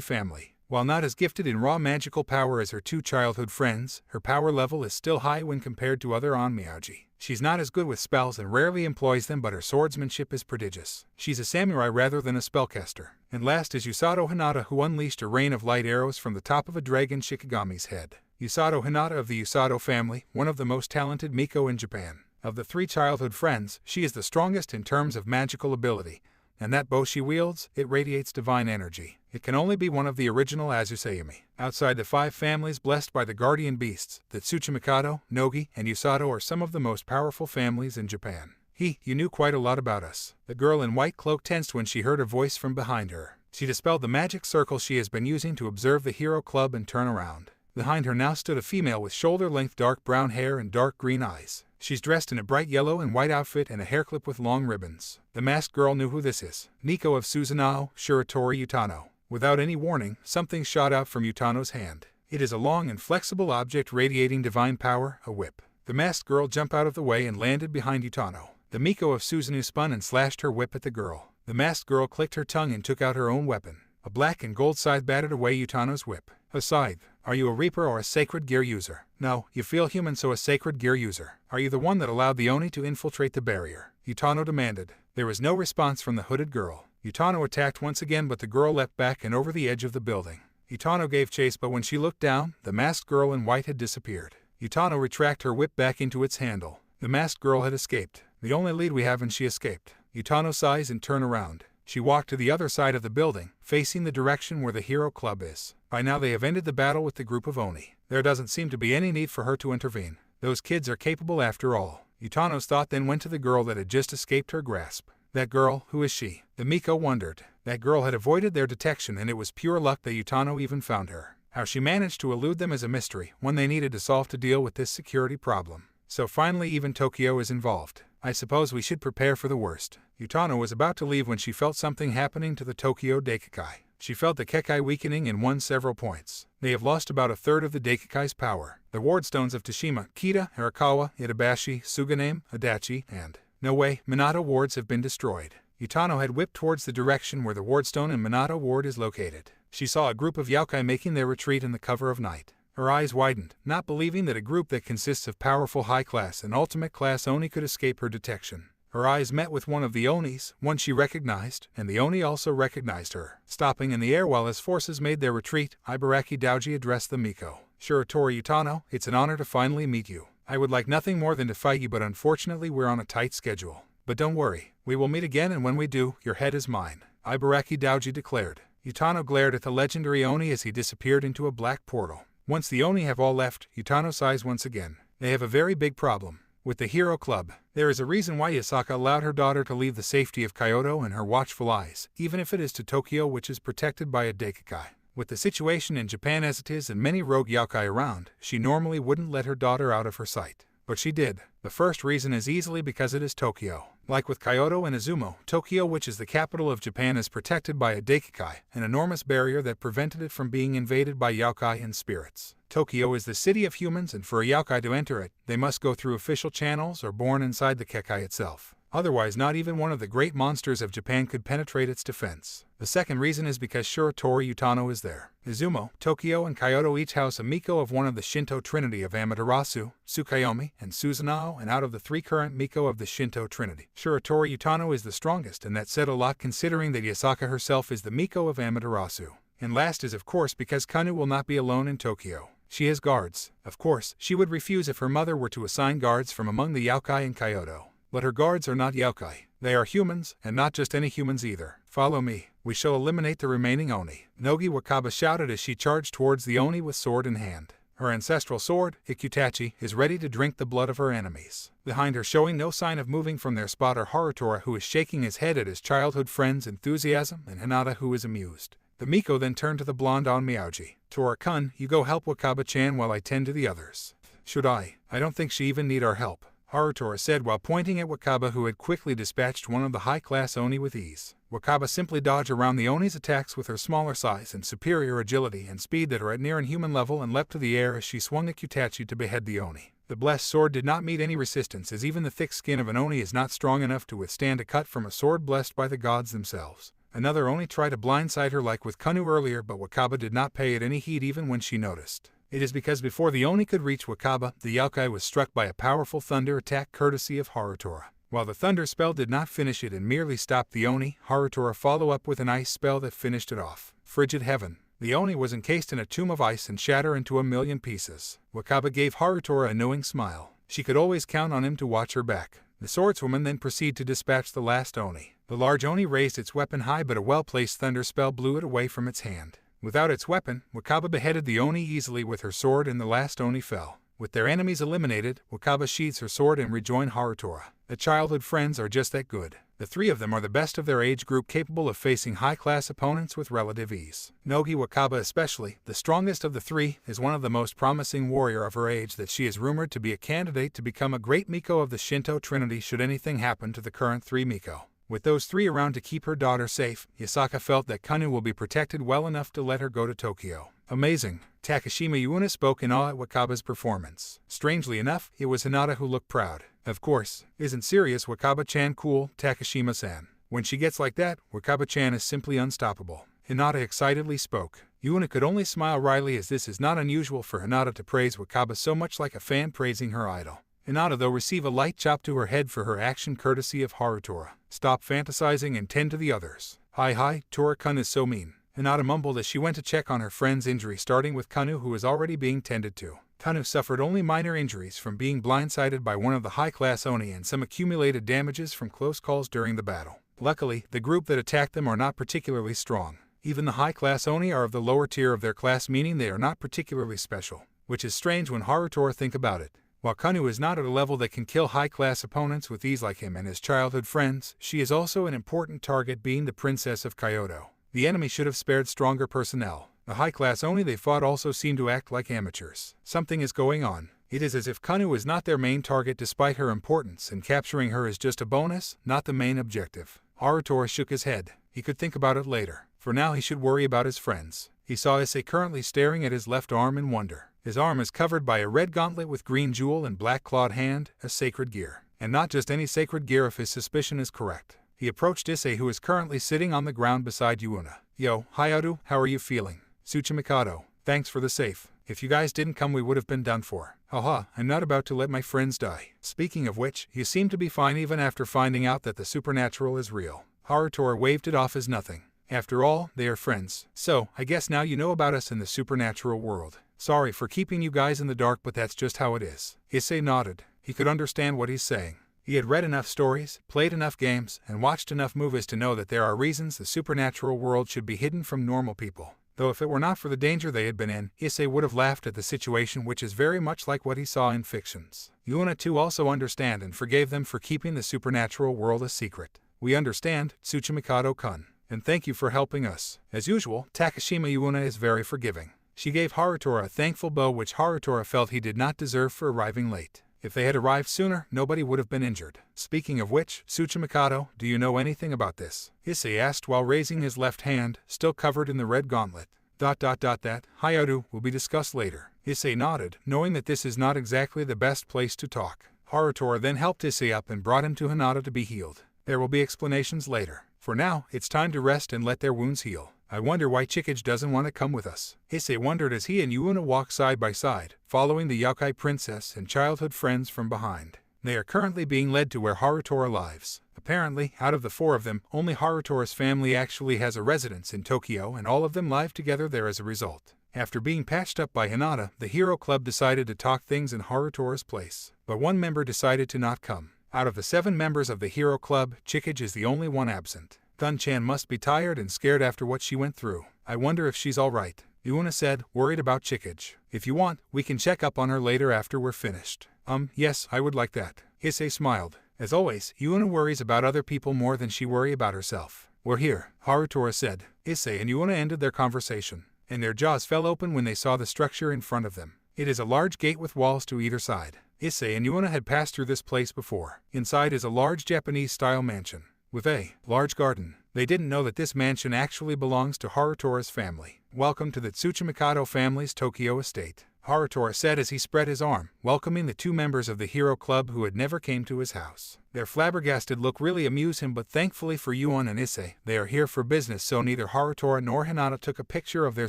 S1: family. While not as gifted in raw magical power as her two childhood friends, her power level is still high when compared to other Onmyouji. She's not as good with spells and rarely employs them, but her swordsmanship is prodigious. She's a samurai rather than a spellcaster. And last is Usato Hinata, who unleashed a rain of light arrows from the top of a dragon Shikigami's head. Usato Hinata of the Usato family, one of the most talented Miko in Japan. Of the three childhood friends, she is the strongest in terms of magical ability. And that bow she wields, it radiates divine energy. It can only be one of the original Azuseyumi. Outside the 5 families blessed by the guardian beasts, the Tsuchimikado, Nogi, and Usato are some of the most powerful families in Japan. You knew quite a lot about us. The girl in white cloak tensed when she heard a voice from behind her. She dispelled the magic circle she has been using to observe the Hero Club and turn around. Behind her now stood a female with shoulder-length dark brown hair and dark green eyes. She's dressed in a bright yellow and white outfit and a hairclip with long ribbons. The masked girl knew who this is. Nico of Suzunao, Shiratori Utano. Without any warning, something shot out from Utano's hand. It is a long and flexible object radiating divine power, a whip. The masked girl jumped out of the way and landed behind Utano. The Miko of Susanoo spun and slashed her whip at the girl. The masked girl clicked her tongue and took out her own weapon. A black and gold scythe battered away Utano's whip. A scythe. Are you a reaper or a sacred gear user? No, you feel human, so a sacred gear user. Are you the one that allowed the Oni to infiltrate the barrier? Utano demanded. There was no response from the hooded girl. Utano attacked once again, but the girl leapt back and over the edge of the building. Utano gave chase, but when she looked down, the masked girl in white had disappeared. Utano retracted her whip back into its handle. The masked girl had escaped. The only lead we have, and she escaped. Utano sighs and turned around. She walked to the other side of the building, facing the direction where the Hero Club is. By now they have ended the battle with the group of Oni. There doesn't seem to be any need for her to intervene. Those kids are capable after all. Utano's thought then went to the girl that had just escaped her grasp. That girl, who is she? The Miko wondered. That girl had avoided their detection, and it was pure luck that Utano even found her. How she managed to elude them is a mystery, one they needed to solve to deal with this security problem. So finally even Tokyo is involved. I suppose we should prepare for the worst. Utano was about to leave when she felt something happening to the Tokyo Daikekai. She felt the Kekai weakening and won several points. They have lost about a third of the Daikekai's power. The wardstones of Tashima, Kita, Arakawa, Itabashi, Suganame, Adachi, and Minato wards have been destroyed. Utano had whipped towards the direction where the wardstone and Minato ward is located. She saw a group of Youkai making their retreat in the cover of night. Her eyes widened, not believing that a group that consists of powerful high-class and ultimate-class Oni could escape her detection. Her eyes met with one of the Onis, one she recognized, and the Oni also recognized her. Stopping in the air while his forces made their retreat, Ibaraki Daoji addressed the Miko. Shiratori Utano, it's an honor to finally meet you. I would like nothing more than to fight you, but unfortunately we're on a tight schedule. But don't worry, we will meet again, and when we do, your head is mine, Ibaraki Daoji declared. Utano glared at the legendary Oni as he disappeared into a black portal. Once the Oni have all left, Utano sighs once again. They have a very big problem. With the Hero Club, there is a reason why Yasaka allowed her daughter to leave the safety of Kyoto and her watchful eyes, even if it is to Tokyo, which is protected by a Daikekai. With the situation in Japan as it is and many rogue Youkai around, she normally wouldn't let her daughter out of her sight. But she did. The first reason is easily because it is Tokyo. Like with Kyoto and Izumo, Tokyo, which is the capital of Japan, is protected by a Daikekai, an enormous barrier that prevented it from being invaded by Youkai and spirits. Tokyo is the city of humans, and for a Youkai to enter it, they must go through official channels or born inside the Kekai itself. Otherwise, not even one of the great monsters of Japan could penetrate its defense. The second reason is because Shiratori Utano is there. Izumo, Tokyo, and Kyoto each house a Miko of one of the Shinto trinity of Amaterasu, Tsukuyomi, and Susanoo, and out of the three current Miko of the Shinto trinity, Shiratori Utano is the strongest, and that said a lot considering that Yasaka herself is the Miko of Amaterasu. And last is of course because Kanu will not be alone in Tokyo. She has guards. Of course, she would refuse if her mother were to assign guards from among the Youkai in Kyoto. But her guards are not Youkai. They are humans, and not just any humans either. Follow me. We shall eliminate the remaining Oni. Nogi Wakaba shouted as she charged towards the Oni with sword in hand. Her ancestral sword, Ikutachi, is ready to drink the blood of her enemies. Behind her, showing no sign of moving from their spot, are Harutora, who is shaking his head at his childhood friend's enthusiasm, and Hinata, who is amused. The Miko then turned to the blonde Onmyouji. Tora-kun, you go help Wakaba-chan while I tend to the others. Should I? I don't think she even need our help, Harutora said while pointing at Wakaba, who had quickly dispatched one of the high-class Oni with ease. Wakaba simply dodged around the Oni's attacks with her smaller size and superior agility and speed that are at near inhuman level, and leapt to the air as she swung a Kutachi to behead the Oni. The blessed sword did not meet any resistance, as even the thick skin of an Oni is not strong enough to withstand a cut from a sword blessed by the gods themselves. Another Oni tried to blindside her like with Kanu earlier, but Wakaba did not pay it any heed even when she noticed. It is because before the Oni could reach Wakaba, the Youkai was struck by a powerful thunder attack courtesy of Harutora. While the thunder spell did not finish it and merely stopped the Oni, Harutora followed up with an ice spell that finished it off. Frigid heaven. The Oni was encased in a tomb of ice and shattered into a million pieces. Wakaba gave Harutora a knowing smile. She could always count on him to watch her back. The swordswoman then proceeded to dispatch the last Oni. The large Oni raised its weapon high, but a well-placed thunder spell blew it away from its hand. Without its weapon, Wakaba beheaded the Oni easily with her sword, and the last Oni fell. With their enemies eliminated, Wakaba sheathes her sword and rejoined Harutora. The childhood friends are just that good. The three of them are the best of their age group, capable of facing high-class opponents with relative ease. Nogi Wakaba especially, the strongest of the three, is one of the most promising warrior of her age that she is rumored to be a candidate to become a great Miko of the Shinto Trinity should anything happen to the current three Miko. With those three around to keep her daughter safe, Yasaka felt that Kanu will be protected well enough to let her go to Tokyo. Amazing. Takashima Yuna spoke in awe at Wakaba's performance. Strangely enough, it was Hinata who looked proud. Of course, isn't serious Wakaba-chan cool, Takashima-san. When she gets like that, Wakaba-chan is simply unstoppable. Hinata excitedly spoke. Yuna could only smile wryly as this is not unusual for Hinata to praise Wakaba so much like a fan praising her idol. Hinata though receive a light chop to her head for her action courtesy of Harutora. Stop fantasizing and tend to the others. Hi, Tora-kun is so mean. Hinata mumbled as she went to check on her friend's injury starting with Kanu who was already being tended to. Kanu suffered only minor injuries from being blindsided by one of the high-class Oni and some accumulated damages from close calls during the battle. Luckily, the group that attacked them are not particularly strong. Even the high-class Oni are of the lower tier of their class, meaning they are not particularly special, which is strange when Harutora think about it. While Kanu is not at a level that can kill high-class opponents with ease like him and his childhood friends, she is also an important target being the princess of Kyoto. The enemy should have spared stronger personnel. The high-class Oni they fought also seem to act like amateurs. Something is going on. It is as if Kanu is not their main target despite her importance, and capturing her is just a bonus, not the main objective. Harutora shook his head. He could think about it later. For now he should worry about his friends. He saw Issei currently staring at his left arm in wonder. His arm is covered by a red gauntlet with green jewel and black clawed hand, a sacred gear. And not just any sacred gear if his suspicion is correct. He approached Issei who is currently sitting on the ground beside Yuna. Yo, Hyoudou, how are you feeling? Tsuchimikado, thanks for the safe. If you guys didn't come we would have been done for. Haha, I'm not about to let my friends die. Speaking of which, you seem to be fine even after finding out that the supernatural is real. Harutora waved it off as nothing. After all, they are friends. So, I guess now you know about us in the supernatural world. Sorry for keeping you guys in the dark, but that's just how it is. Issei nodded. He could understand what he's saying. He had read enough stories, played enough games, and watched enough movies to know that there are reasons the supernatural world should be hidden from normal people. Though if it were not for the danger they had been in, Issei would have laughed at the situation, which is very much like what he saw in fictions. Yuna too also understand and forgave them for keeping the supernatural world a secret. We understand, Tsuchimikado-kun. And thank you for helping us. As usual, Takashima Yuna is very forgiving. She gave Harutora a thankful bow which Harutora felt he did not deserve for arriving late. If they had arrived sooner, nobody would have been injured. Speaking of which, Tsuchimikado, do you know anything about this? Issei asked while raising his left hand, still covered in the red gauntlet. That, Hyoudou, will be discussed later. Issei nodded, knowing that this is not exactly the best place to talk. Harutora then helped Issei up and brought him to Hinata to be healed. There will be explanations later. For now, it's time to rest and let their wounds heal. I wonder why Chikage doesn't want to come with us. Issei wondered as he and Yuna walked side by side, following the Youkai princess and childhood friends from behind. They are currently being led to where Harutora lives. Apparently, out of the four of them, only Harutora's family actually has a residence in Tokyo and all of them live together there as a result. After being patched up by Hinata, the Hero Club decided to talk things in Harutora's place. But one member decided to not come. Out of the 7 members of the Hero Club, Chikage is the only one absent. Gun-chan must be tired and scared after what she went through. I wonder if she's alright. Yuna said, worried about Chikage. If you want, we can check up on her later after we're finished. Yes, I would like that. Issei smiled. As always, Yuna worries about other people more than she worries about herself. We're here, Harutora said. Issei and Yuna ended their conversation, and their jaws fell open when they saw the structure in front of them. It is a large gate with walls to either side. Issei and Yuna had passed through this place before. Inside is a large Japanese-style mansion, with a large garden. They didn't know that this mansion actually belongs to Harutora's family. Welcome to the Tsuchimikado family's Tokyo estate, Harutora said as he spread his arm, welcoming the 2 members of the Hero Club who had never came to his house. Their flabbergasted look really amused him, but thankfully for Yuan and Issei, they are here for business, so neither Harutora nor Hinata took a picture of their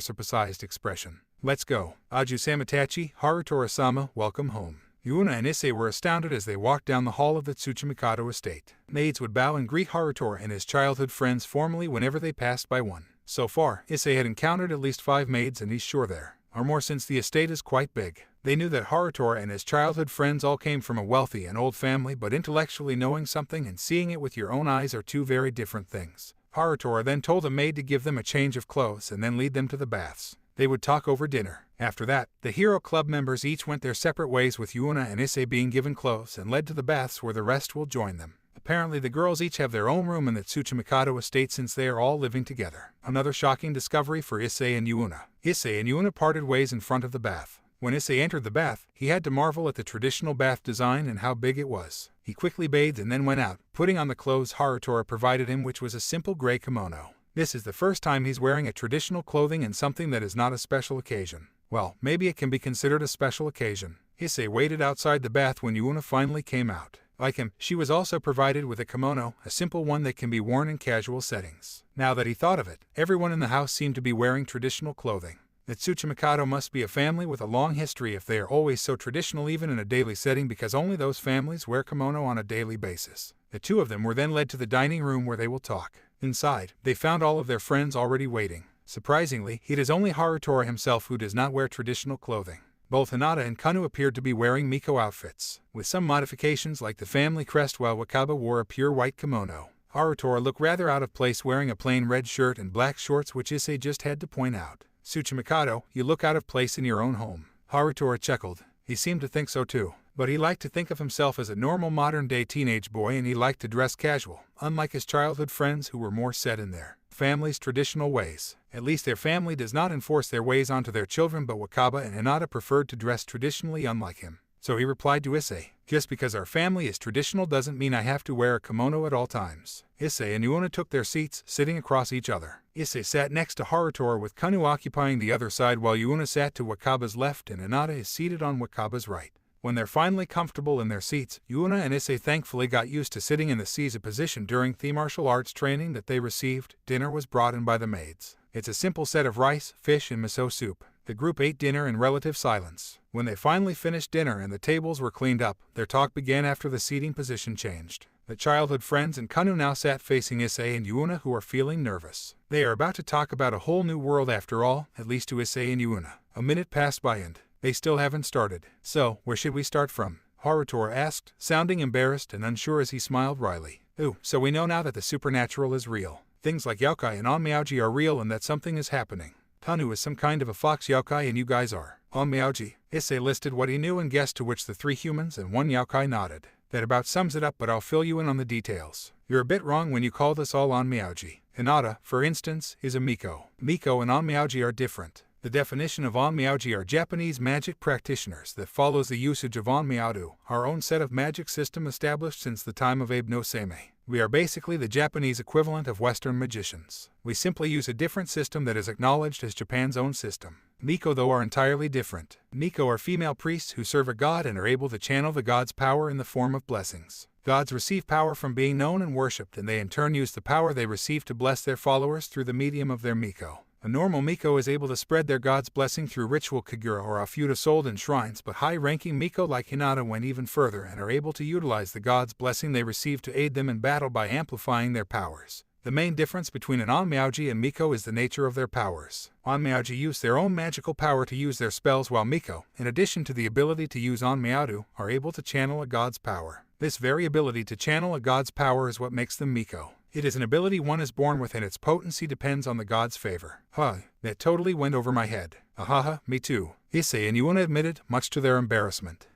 S1: surprised expression. Let's go. Aju Samatachi, Harutora-sama, welcome home. Yuna and Issei were astounded as they walked down the hall of the Tsuchimikado estate. Maids would bow and greet Harutora and his childhood friends formally whenever they passed by one. So far, Issei had encountered at least 5 maids, and he's sure there are more since the estate is quite big. They knew that Harutora and his childhood friends all came from a wealthy and old family, but intellectually knowing something and seeing it with your own eyes are 2 very different things. Harutora then told a maid to give them a change of clothes and then lead them to the baths. They would talk over dinner. After that, the Hero Club members each went their separate ways, with Yuna and Issei being given clothes and led to the baths where the rest will join them. Apparently the girls each have their own room in the Tsuchimikado estate since they are all living together. Another shocking discovery for Issei and Yuna. Issei and Yuna parted ways in front of the bath. When Issei entered the bath, he had to marvel at the traditional bath design and how big it was. He quickly bathed and then went out, putting on the clothes Harutora provided him, which was a simple gray kimono. This is the first time he's wearing a traditional clothing and something that is not a special occasion. Well, maybe it can be considered a special occasion. Issei waited outside the bath when Yuna finally came out. Like him, she was also provided with a kimono, a simple one that can be worn in casual settings. Now that he thought of it, everyone in the house seemed to be wearing traditional clothing. The Tsuchimikado must be a family with a long history if they are always so traditional even in a daily setting, because only those families wear kimono on a daily basis. The two of them were then led to the dining room where they will talk. Inside, they found all of their friends already waiting. Surprisingly, it is only Harutora himself who does not wear traditional clothing. Both Hinata and Kanu appeared to be wearing Miko outfits, with some modifications like the family crest, while Wakaba wore a pure white kimono. Harutora looked rather out of place wearing a plain red shirt and black shorts, which Issei just had to point out. Tsuchimikado, you look out of place in your own home. Harutora chuckled. He seemed to think so too. But he liked to think of himself as a normal modern-day teenage boy, and he liked to dress casual, unlike his childhood friends who were more set in their family's traditional ways. At least their family does not enforce their ways onto their children, but Wakaba and Hinata preferred to dress traditionally, unlike him. So he replied to Issei, just because our family is traditional doesn't mean I have to wear a kimono at all times. Issei and Yuna took their seats, sitting across each other. Issei sat next to Harutora with Kanu occupying the other side, while Yuna sat to Wakaba's left and Hinata is seated on Wakaba's right. When they're finally comfortable in their seats, Yuna and Issei thankfully got used to sitting in the Caesar position during the martial arts training that they received. Dinner was brought in by the maids. It's a simple set of rice, fish, and miso soup. The group ate dinner in relative silence. When they finally finished dinner and the tables were cleaned up, their talk began after the seating position changed. The childhood friends and Kanu now sat facing Issei and Yuna, who are feeling nervous. They are about to talk about a whole new world after all, at least to Issei and Yuna. A minute passed by and they still haven't started. So, where should we start from? Harutora asked, sounding embarrassed and unsure as he smiled wryly. Ooh, so we know now that the supernatural is real. Things like Youkai and Onmyouji are real and that something is happening. Kanu is some kind of a fox Youkai and you guys are Onmyouji. Issei listed what he knew and guessed, to which the 3 humans and 1 Youkai nodded. That about sums it up, but I'll fill you in on the details. You're a bit wrong when you called us all Onmyouji. Hinata, for instance, is a Miko. Miko and Onmyouji are different. The definition of Onmyouji are Japanese magic practitioners that follows the usage of Onmyoudu, our own set of magic system established since the time of Abe no Seimei. We are basically the Japanese equivalent of Western magicians. We simply use a different system that is acknowledged as Japan's own system. Miko, though, are entirely different. Miko are female priests who serve a god and are able to channel the god's power in the form of blessings. Gods receive power from being known and worshipped, and they in turn use the power they receive to bless their followers through the medium of their Miko. A normal Miko is able to spread their god's blessing through ritual kagura or Hyoudou sold in shrines, but high-ranking Miko like Hinata went even further and are able to utilize the god's blessing they receive to aid them in battle by amplifying their powers. The main difference between an Onmyouji and Miko is the nature of their powers. Onmyouji use their own magical power to use their spells, while Miko, in addition to the ability to use Onmyoudu, are able to channel a god's power. This very ability to channel a god's power is what makes them Miko. It is an ability one is born with, and its potency depends on the god's favor. That totally went over my head. Ahaha, me too. Issei and Yuna admitted, much to their embarrassment.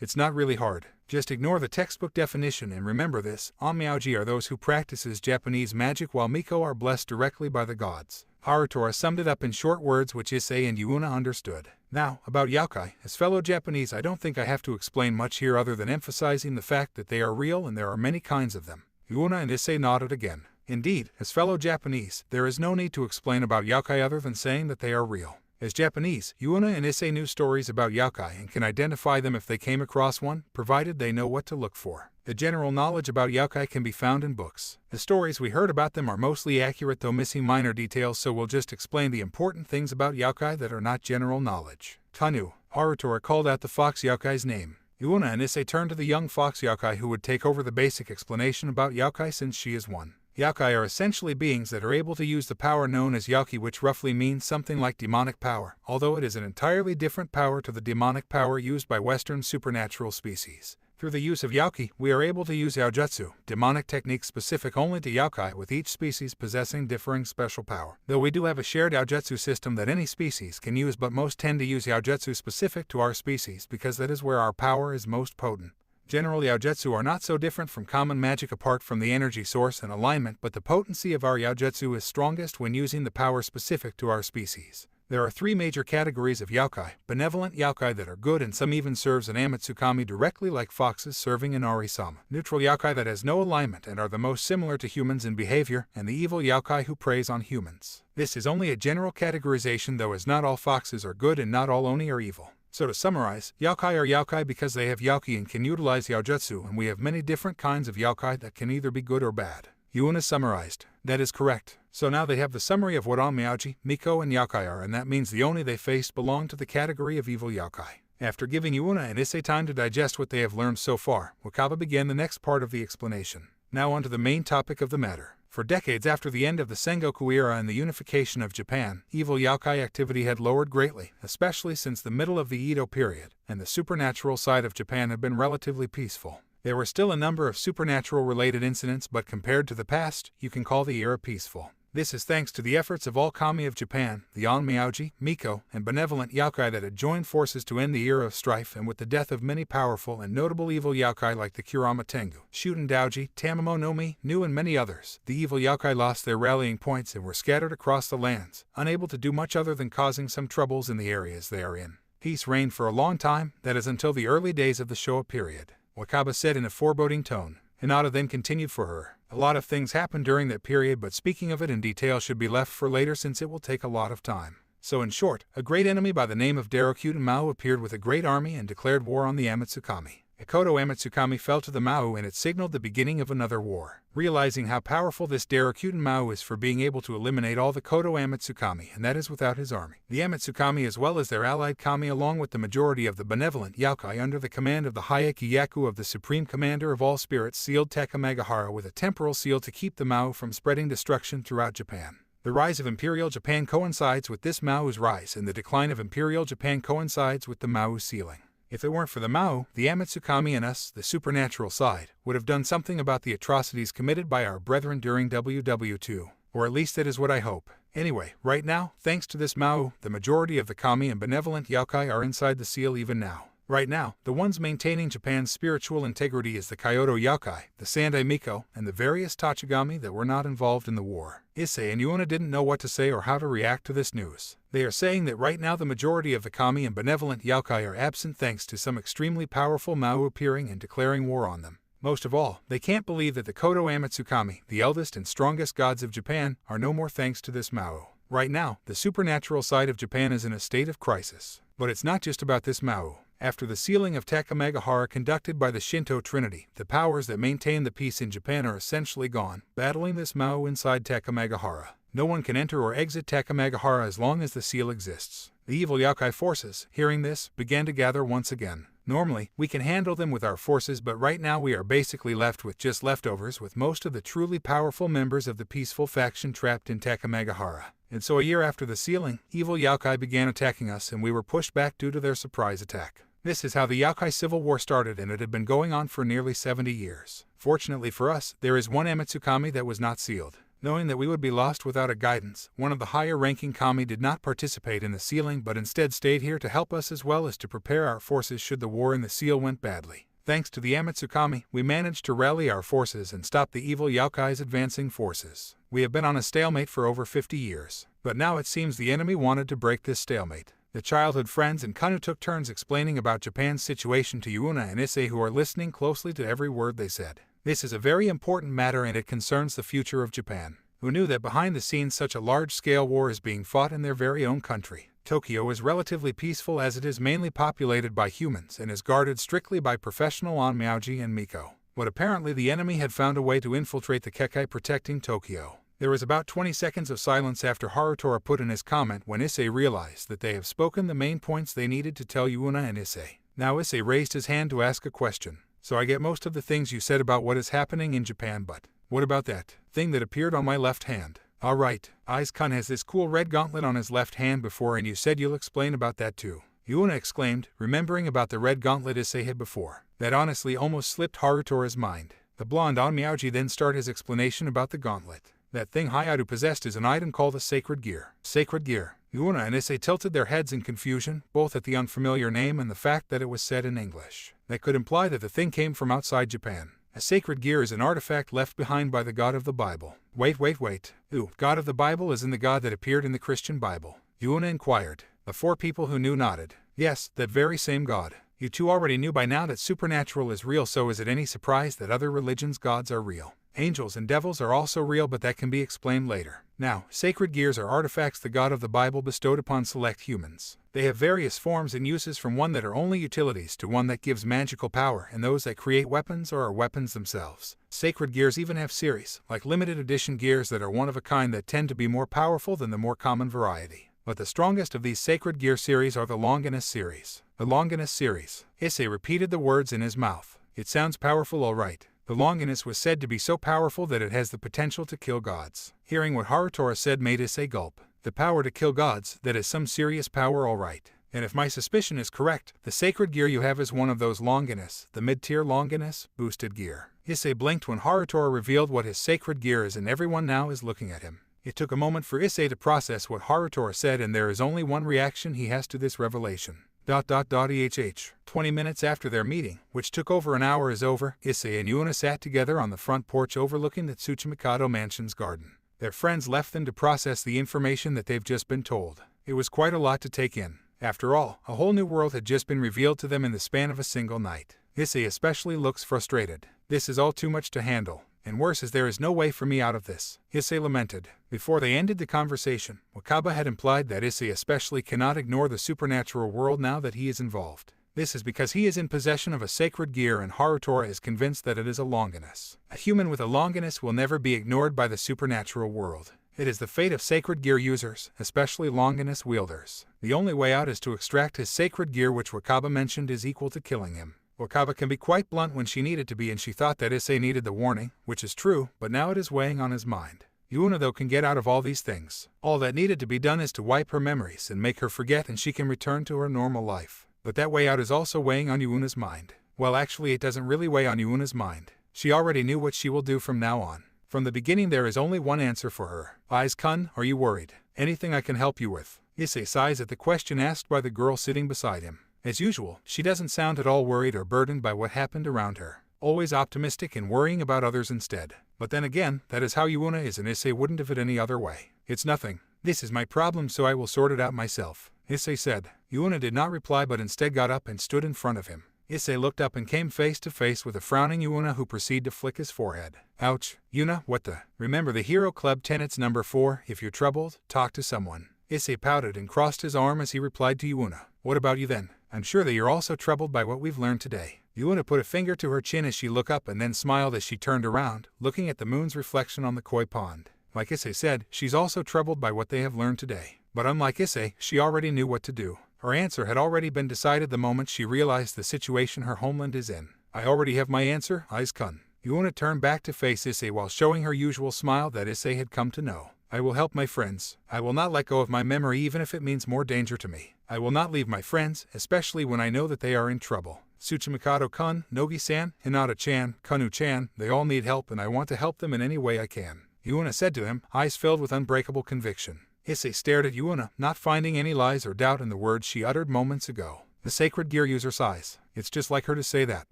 S1: It's not really hard. Just ignore the textbook definition and remember this: Onmyouji are those who practices Japanese magic, while Miko are blessed directly by the gods. Harutora summed it up in short words which Issei and Yuna understood. Now, about Youkai, as fellow Japanese, I don't think I have to explain much here other than emphasizing the fact that they are real and there are many kinds of them. Yuna and Issei nodded again. Indeed, as fellow Japanese, there is no need to explain about Youkai other than saying that they are real. As Japanese, Yuna and Issei knew stories about Youkai and can identify them if they came across one, provided they know what to look for. The general knowledge about Youkai can be found in books. The stories we heard about them are mostly accurate, though missing minor details, so we'll just explain the important things about Youkai that are not general knowledge. Kanu. Harutora called out the fox Youkai's name. Yuna and Issei turned to the young fox Youkai, who would take over the basic explanation about Youkai since she is one. Youkai are essentially beings that are able to use the power known as Yauki, which roughly means something like demonic power, although it is an entirely different power to the demonic power used by Western supernatural species. Through the use of Yauki, we are able to use Yaojutsu, demonic techniques specific only to Youkai, with each species possessing differing special power. Though we do have a shared Yaojutsu system that any species can use, but most tend to use Yaojutsu specific to our species because that is where our power is most potent. General Yaojutsu are not so different from common magic apart from the energy source and alignment, but the potency of our Yaojutsu is strongest when using the power specific to our species. There are three major categories of Youkai: benevolent Youkai that are good and some even serves an Amatsukami directly like foxes serving an Ari-sama; neutral Youkai that has no alignment and are the most similar to humans in behavior; and the evil Youkai who preys on humans. This is only a general categorization though, as not all foxes are good and not all Oni are evil. So to summarize, Youkai are Youkai because they have Yauki and can utilize Yaojutsu, and we have many different kinds of Youkai that can either be good or bad. Yuna summarized. That is correct. So now they have the summary of what Onmyouji, Miko, and Youkai are, and that means the Oni they faced belong to the category of evil Youkai. After giving Yuna and Issei time to digest what they have learned so far, Wakaba began the next part of the explanation. Now on to the main topic of the matter. For decades after the end of the Sengoku era and the unification of Japan, evil Youkai activity had lowered greatly, especially since the middle of the Edo period, and the supernatural side of Japan had been relatively peaceful. There were still a number of supernatural-related incidents, but compared to the past, you can call the era peaceful. This is thanks to the efforts of all kami of Japan, the Onmyouji, Miko, and benevolent Youkai that had joined forces to end the era of strife, and with the death of many powerful and notable evil Youkai like the Kurama Tengu, Shuden Daoji, Tamamo no Mi, Nu and many others, the evil Youkai lost their rallying points and were scattered across the lands, unable to do much other than causing some troubles in the areas they are in. Peace reigned for a long time, that is until the early days of the Showa period, Wakaba said in a foreboding tone. Hinata then continued for her. A lot of things happened during that period, but speaking of it in detail should be left for later since it will take a lot of time. So in short, a great enemy by the name of Darokuten Mao appeared with a great army and declared war on the Amatsukami. Ikoto Amatsukami fell to the Mao and it signaled the beginning of another war. Realizing how powerful this Darokuten Mao is for being able to eliminate all the Koto Amatsukami, and that is without his army, the Amatsukami as well as their allied kami along with the majority of the benevolent Youkai under the command of the Hayeki Yaku of the Supreme Commander of all Spirits sealed Takamagahara with a temporal seal to keep the Mao from spreading destruction throughout Japan. The rise of Imperial Japan coincides with this Mao's rise, and the decline of Imperial Japan coincides with the Mao's sealing. If it weren't for the Mao, the Amatsukami and us, the supernatural side, would have done something about the atrocities committed by our brethren during WW2. Or at least that is what I hope. Anyway, right now, thanks to this Mao, the majority of the kami and benevolent Youkai are inside the seal even now. Right now, the ones maintaining Japan's spiritual integrity is the Kyoto Youkai, the Sandai Miko, and the various Tachigami that were not involved in the war. Issei and Yuna didn't know what to say or how to react to this news. They are saying that right now the majority of the kami and benevolent Youkai are absent thanks to some extremely powerful Mao appearing and declaring war on them. Most of all, they can't believe that the Koto Amatsukami, the eldest and strongest gods of Japan, are no more thanks to this Mao. Right now, the supernatural side of Japan is in a state of crisis. But it's not just about this Mao. After the sealing of Takamagahara conducted by the Shinto Trinity, the powers that maintain the peace in Japan are essentially gone, battling this Mao inside Takamagahara. No one can enter or exit Takamagahara as long as the seal exists. The evil Youkai forces, hearing this, began to gather once again. Normally, we can handle them with our forces, but right now we are basically left with just leftovers, with most of the truly powerful members of the peaceful faction trapped in Takamagahara. And so a year after the sealing, evil Youkai began attacking us and we were pushed back due to their surprise attack. This is how the Youkai Civil War started, and it had been going on for nearly 70 years. Fortunately for us, there is one Amatsukami that was not sealed. Knowing that we would be lost without a guidance, one of the higher-ranking kami did not participate in the sealing but instead stayed here to help us as well as to prepare our forces should the war in the seal went badly. Thanks to the Amatsukami, we managed to rally our forces and stop the evil Youkai's advancing forces. We have been on a stalemate for over 50 years, but now it seems the enemy wanted to break this stalemate. The childhood friends and Kanu took turns explaining about Japan's situation to Yuna and Issei, who are listening closely to every word they said. This is a very important matter and it concerns the future of Japan. Who knew that behind the scenes such a large-scale war is being fought in their very own country? Tokyo is relatively peaceful as it is mainly populated by humans and is guarded strictly by professional Onmyouji and Miko. But apparently the enemy had found a way to infiltrate the Kekai protecting Tokyo. There was about 20 seconds of silence after Harutora put in his comment when Issei realized that they have spoken the main points they needed to tell Yuna and Issei. Now Issei raised his hand to ask a question. So I get most of the things you said about what is happening in Japan, but what about that thing that appeared on my left hand? Alright, Aiz-kun has this cool red gauntlet on his left hand before and you said you'll explain about that too. Yuna exclaimed, remembering about the red gauntlet Issei had before. That honestly almost slipped Harutora's mind. The blonde Onmyouji then started his explanation about the gauntlet. That thing Hyoudou possessed is an item called a sacred gear. Sacred gear. Yuna and Issei tilted their heads in confusion, both at the unfamiliar name and the fact that it was said in English. That could imply that the thing came from outside Japan. A sacred gear is an artifact left behind by the God of the Bible. Wait. Ooh, God of the Bible is in the God that appeared in the Christian Bible. Yuna inquired. The 4 people who knew nodded. Yes, that very same god. You 2 already knew by now that supernatural is real, so is it any surprise that other religions' gods are real? Angels and devils are also real, but that can be explained later. Now, sacred gears are artifacts the God of the Bible bestowed upon select humans. They have various forms and uses, from one that are only utilities to one that gives magical power, and those that create weapons or are weapons themselves. Sacred gears even have series, like limited edition gears that are one of a kind that tend to be more powerful than the more common variety. But the strongest of these sacred gear series are the Longinus series. The Longinus series. Issei repeated the words in his mouth. It sounds powerful, all right. The Longinus was said to be so powerful that it has the potential to kill gods. Hearing what Harutora said made Issei gulp. The power to kill gods, that is some serious power, all right. And if my suspicion is correct, the sacred gear you have is one of those Longinus, the mid-tier Longinus, boosted gear. Issei blinked when Harutora revealed what his sacred gear is, and everyone now is looking at him. It took a moment for Issei to process what Harutora said, and there is only one reaction he has to this revelation. EHH. 20 minutes after their meeting, which took over an hour, is over, Issei and Yuna sat together on the front porch overlooking the Tsuchimikado mansion's garden. Their friends left them to process the information that they've just been told. It was quite a lot to take in. After all, a whole new world had just been revealed to them in the span of a single night. Issei especially looks frustrated. This is all too much to handle. And worse is there is no way for me out of this, Issei lamented. Before they ended the conversation, Wakaba had implied that Issei especially cannot ignore the supernatural world now that he is involved. This is because he is in possession of a sacred gear, and Harutora is convinced that it is a Longinus. A human with a Longinus will never be ignored by the supernatural world. It is the fate of sacred gear users, especially Longinus wielders. The only way out is to extract his sacred gear, which Wakaba mentioned is equal to killing him. Wakaba can be quite blunt when she needed to be, and she thought that Issei needed the warning, which is true, but now it is weighing on his mind. Yuna, though, can get out of all these things. All that needed to be done is to wipe her memories and make her forget, and she can return to her normal life. But that way out is also weighing on Yuna's mind. Well, actually, it doesn't really weigh on Yuna's mind. She already knew what she will do from now on. From the beginning, there is only one answer for her. Aiz-kun, are you worried? Anything I can help you with? Issei sighs at the question asked by the girl sitting beside him. As usual, she doesn't sound at all worried or burdened by what happened around her. Always optimistic and worrying about others instead. But then again, that is how Yuna is, and Issei wouldn't have it any other way. It's nothing. This is my problem, so I will sort it out myself, Issei said. Yuna did not reply, but instead got up and stood in front of him. Issei looked up and came face to face with a frowning Yuna, who proceeded to flick his forehead. Ouch. Yuna, what the? Remember the Hero Club tenets number 4, if you're troubled, talk to someone. Issei pouted and crossed his arm as he replied to Yuna. What about you then? I'm sure that you're also troubled by what we've learned today. Yuna put a finger to her chin as she looked up and then smiled as she turned around, looking at the moon's reflection on the koi pond. Like Issei said, she's also troubled by what they have learned today. But unlike Issei, she already knew what to do. Her answer had already been decided the moment she realized the situation her homeland is in. I already have my answer, Aiz-kun. Yuna turned back to face Issei while showing her usual smile that Issei had come to know. I will help my friends. I will not let go of my memory even if it means more danger to me. I will not leave my friends, especially when I know that they are in trouble. Tsuchimikado-kun, Nogi-san, Hinata-chan, Kanu-chan, they all need help, and I want to help them in any way I can, Yuna said to him, eyes filled with unbreakable conviction. Issei stared at Yuna, not finding any lies or doubt in the words she uttered moments ago. The sacred gear user sighs. It's just like her to say that.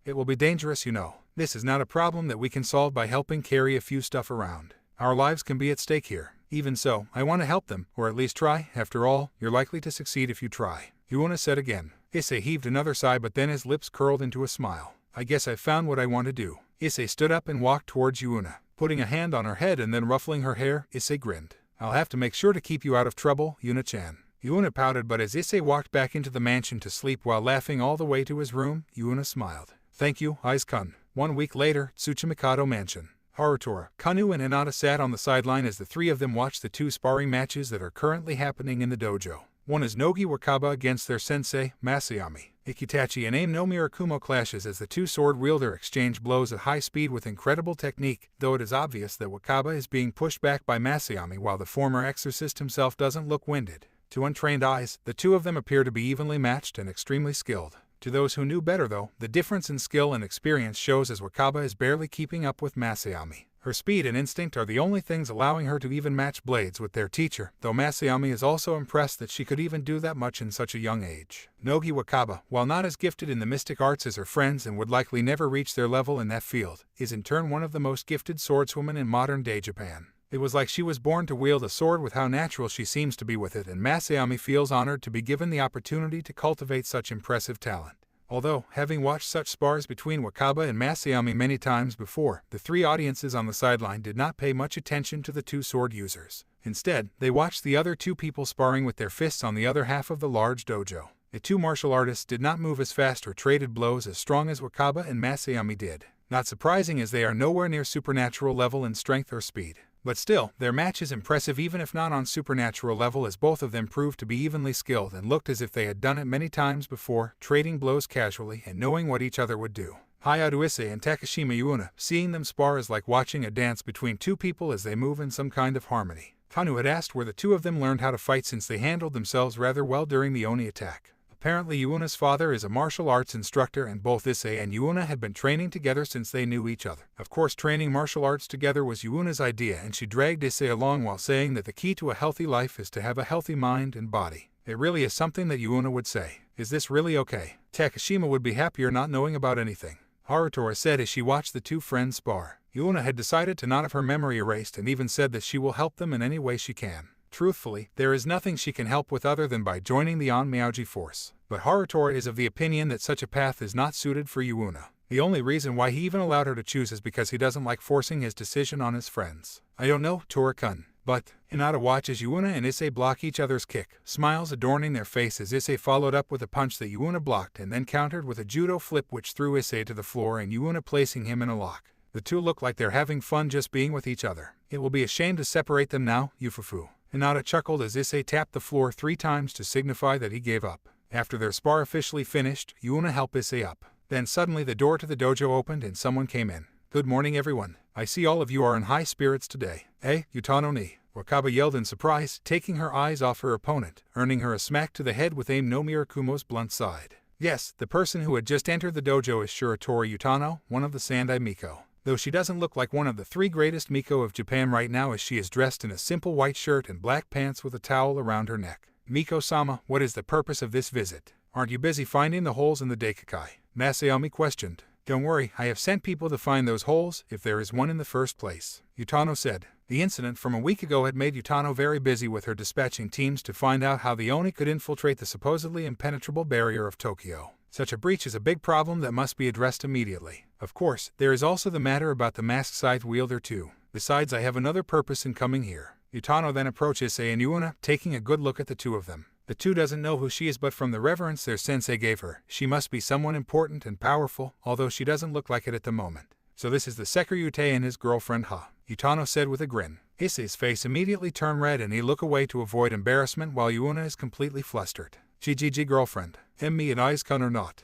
S1: It will be dangerous, you know. This is not a problem that we can solve by helping carry a few stuff around. Our lives can be at stake here. Even so, I want to help them, or at least try. After all, you're likely to succeed if you try, Yuna said again. Issei heaved another sigh, but then his lips curled into a smile. I guess I found what I want to do. Issei stood up and walked towards Yuna. Putting a hand on her head and then ruffling her hair, Issei grinned. I'll have to make sure to keep you out of trouble, Yuna-chan. Yuna pouted, but as Issei walked back into the mansion to sleep while laughing all the way to his room, Yuna smiled. Thank you, Aiz-kun. 1 week later, Tsuchimikado Mansion. Harutora, Kanu and Hinata sat on the sideline as the three of them watched the 2 sparring matches that are currently happening in the dojo. One is Nogi Wakaba against their sensei, Masayami. Ikitachi and Aim no Mirakumo clashes as the 2 sword wielder exchange blows at high speed with incredible technique, though it is obvious that Wakaba is being pushed back by Masayami while the former exorcist himself doesn't look winded. To untrained eyes, the 2 of them appear to be evenly matched and extremely skilled. To those who knew better, though, the difference in skill and experience shows as Wakaba is barely keeping up with Masayami. Her speed and instinct are the only things allowing her to even match blades with their teacher, though Masayami is also impressed that she could even do that much in such a young age. Nogi Wakaba, while not as gifted in the mystic arts as her friends and would likely never reach their level in that field, is in turn one of the most gifted swordswomen in modern-day Japan. It was like she was born to wield a sword with how natural she seems to be with it, and Masayami feels honored to be given the opportunity to cultivate such impressive talent. Although, having watched such spars between Wakaba and Masayami many times before, the three audiences on the sideline did not pay much attention to the two sword users. Instead, they watched the other two people sparring with their fists on the other half of the large dojo. The two martial artists did not move as fast or traded blows as strong as Wakaba and Masayami did. Not surprising, as they are nowhere near supernatural level in strength or speed. But still, their match is impressive even if not on supernatural level, as both of them proved to be evenly skilled and looked as if they had done it many times before, trading blows casually and knowing what each other would do. Hyoudou Issei and Takashima Yuuna, seeing them spar is like watching a dance between two people as they move in some kind of harmony. Kanu had asked where the two of them learned how to fight, since they handled themselves rather well during the Oni attack. Apparently Yuuna's father is a martial arts instructor, and both Issei and Yuuna had been training together since they knew each other. Of course, training martial arts together was Yuuna's idea, and she dragged Issei along while saying that the key to a healthy life is to have a healthy mind and body. It really is something that Yuuna would say. Is this really okay? Takashima would be happier not knowing about anything, Harutora said as she watched the two friends spar. Yuuna had decided to not have her memory erased and even said that she will help them in any way she can. Truthfully, there is nothing she can help with other than by joining the Onmyouji force. But Harutora is of the opinion that such a path is not suited for Yuuna. The only reason why he even allowed her to choose is because he doesn't like forcing his decision on his friends. I don't know, Tora-kun. But Hinata watches Yuuna and Issei block each other's kick, smiles adorning their face as Issei followed up with a punch that Yuuna blocked and then countered with a judo flip which threw Issei to the floor and Yuuna placing him in a lock. The two look like they're having fun just being with each other. It will be a shame to separate them now, Yufufu. Hinata chuckled as Issei tapped the floor 3 times to signify that he gave up. After their spar officially finished, Yuuna helped Issei up. Then suddenly the door to the dojo opened and someone came in. Good morning everyone. I see all of you are in high spirits today. Eh, Utano ni? Wakaba yelled in surprise, taking her eyes off her opponent, earning her a smack to the head with aim no Mirakumo's blunt side. Yes, the person who had just entered the dojo is Shiratori Utano, one of the Sandai Miko. Though she doesn't look like one of the 3 greatest Miko of Japan right now, as she is dressed in a simple white shirt and black pants with a towel around her neck. Miko-sama, what is the purpose of this visit? Aren't you busy finding the holes in the Daikakai? Masayami questioned. Don't worry, I have sent people to find those holes, if there is one in the first place, Utano said. The incident from a week ago had made Utano very busy with her dispatching teams to find out how the Oni could infiltrate the supposedly impenetrable barrier of Tokyo. Such a breach is a big problem that must be addressed immediately. Of course, there is also the matter about the masked scythe wielder too. Besides, I have another purpose in coming here. Utano then approached Issei and Yuuna, taking a good look at the two of them. The two doesn't know who she is, but from the reverence their sensei gave her, she must be someone important and powerful, although she doesn't look like it at the moment. So this is the Sekiryuutei and his girlfriend, huh? Utano said with a grin. Issei's face immediately turned red and he looked away to avoid embarrassment while Yuuna is completely flustered. GGG girlfriend. Me and Eyes-kun or not?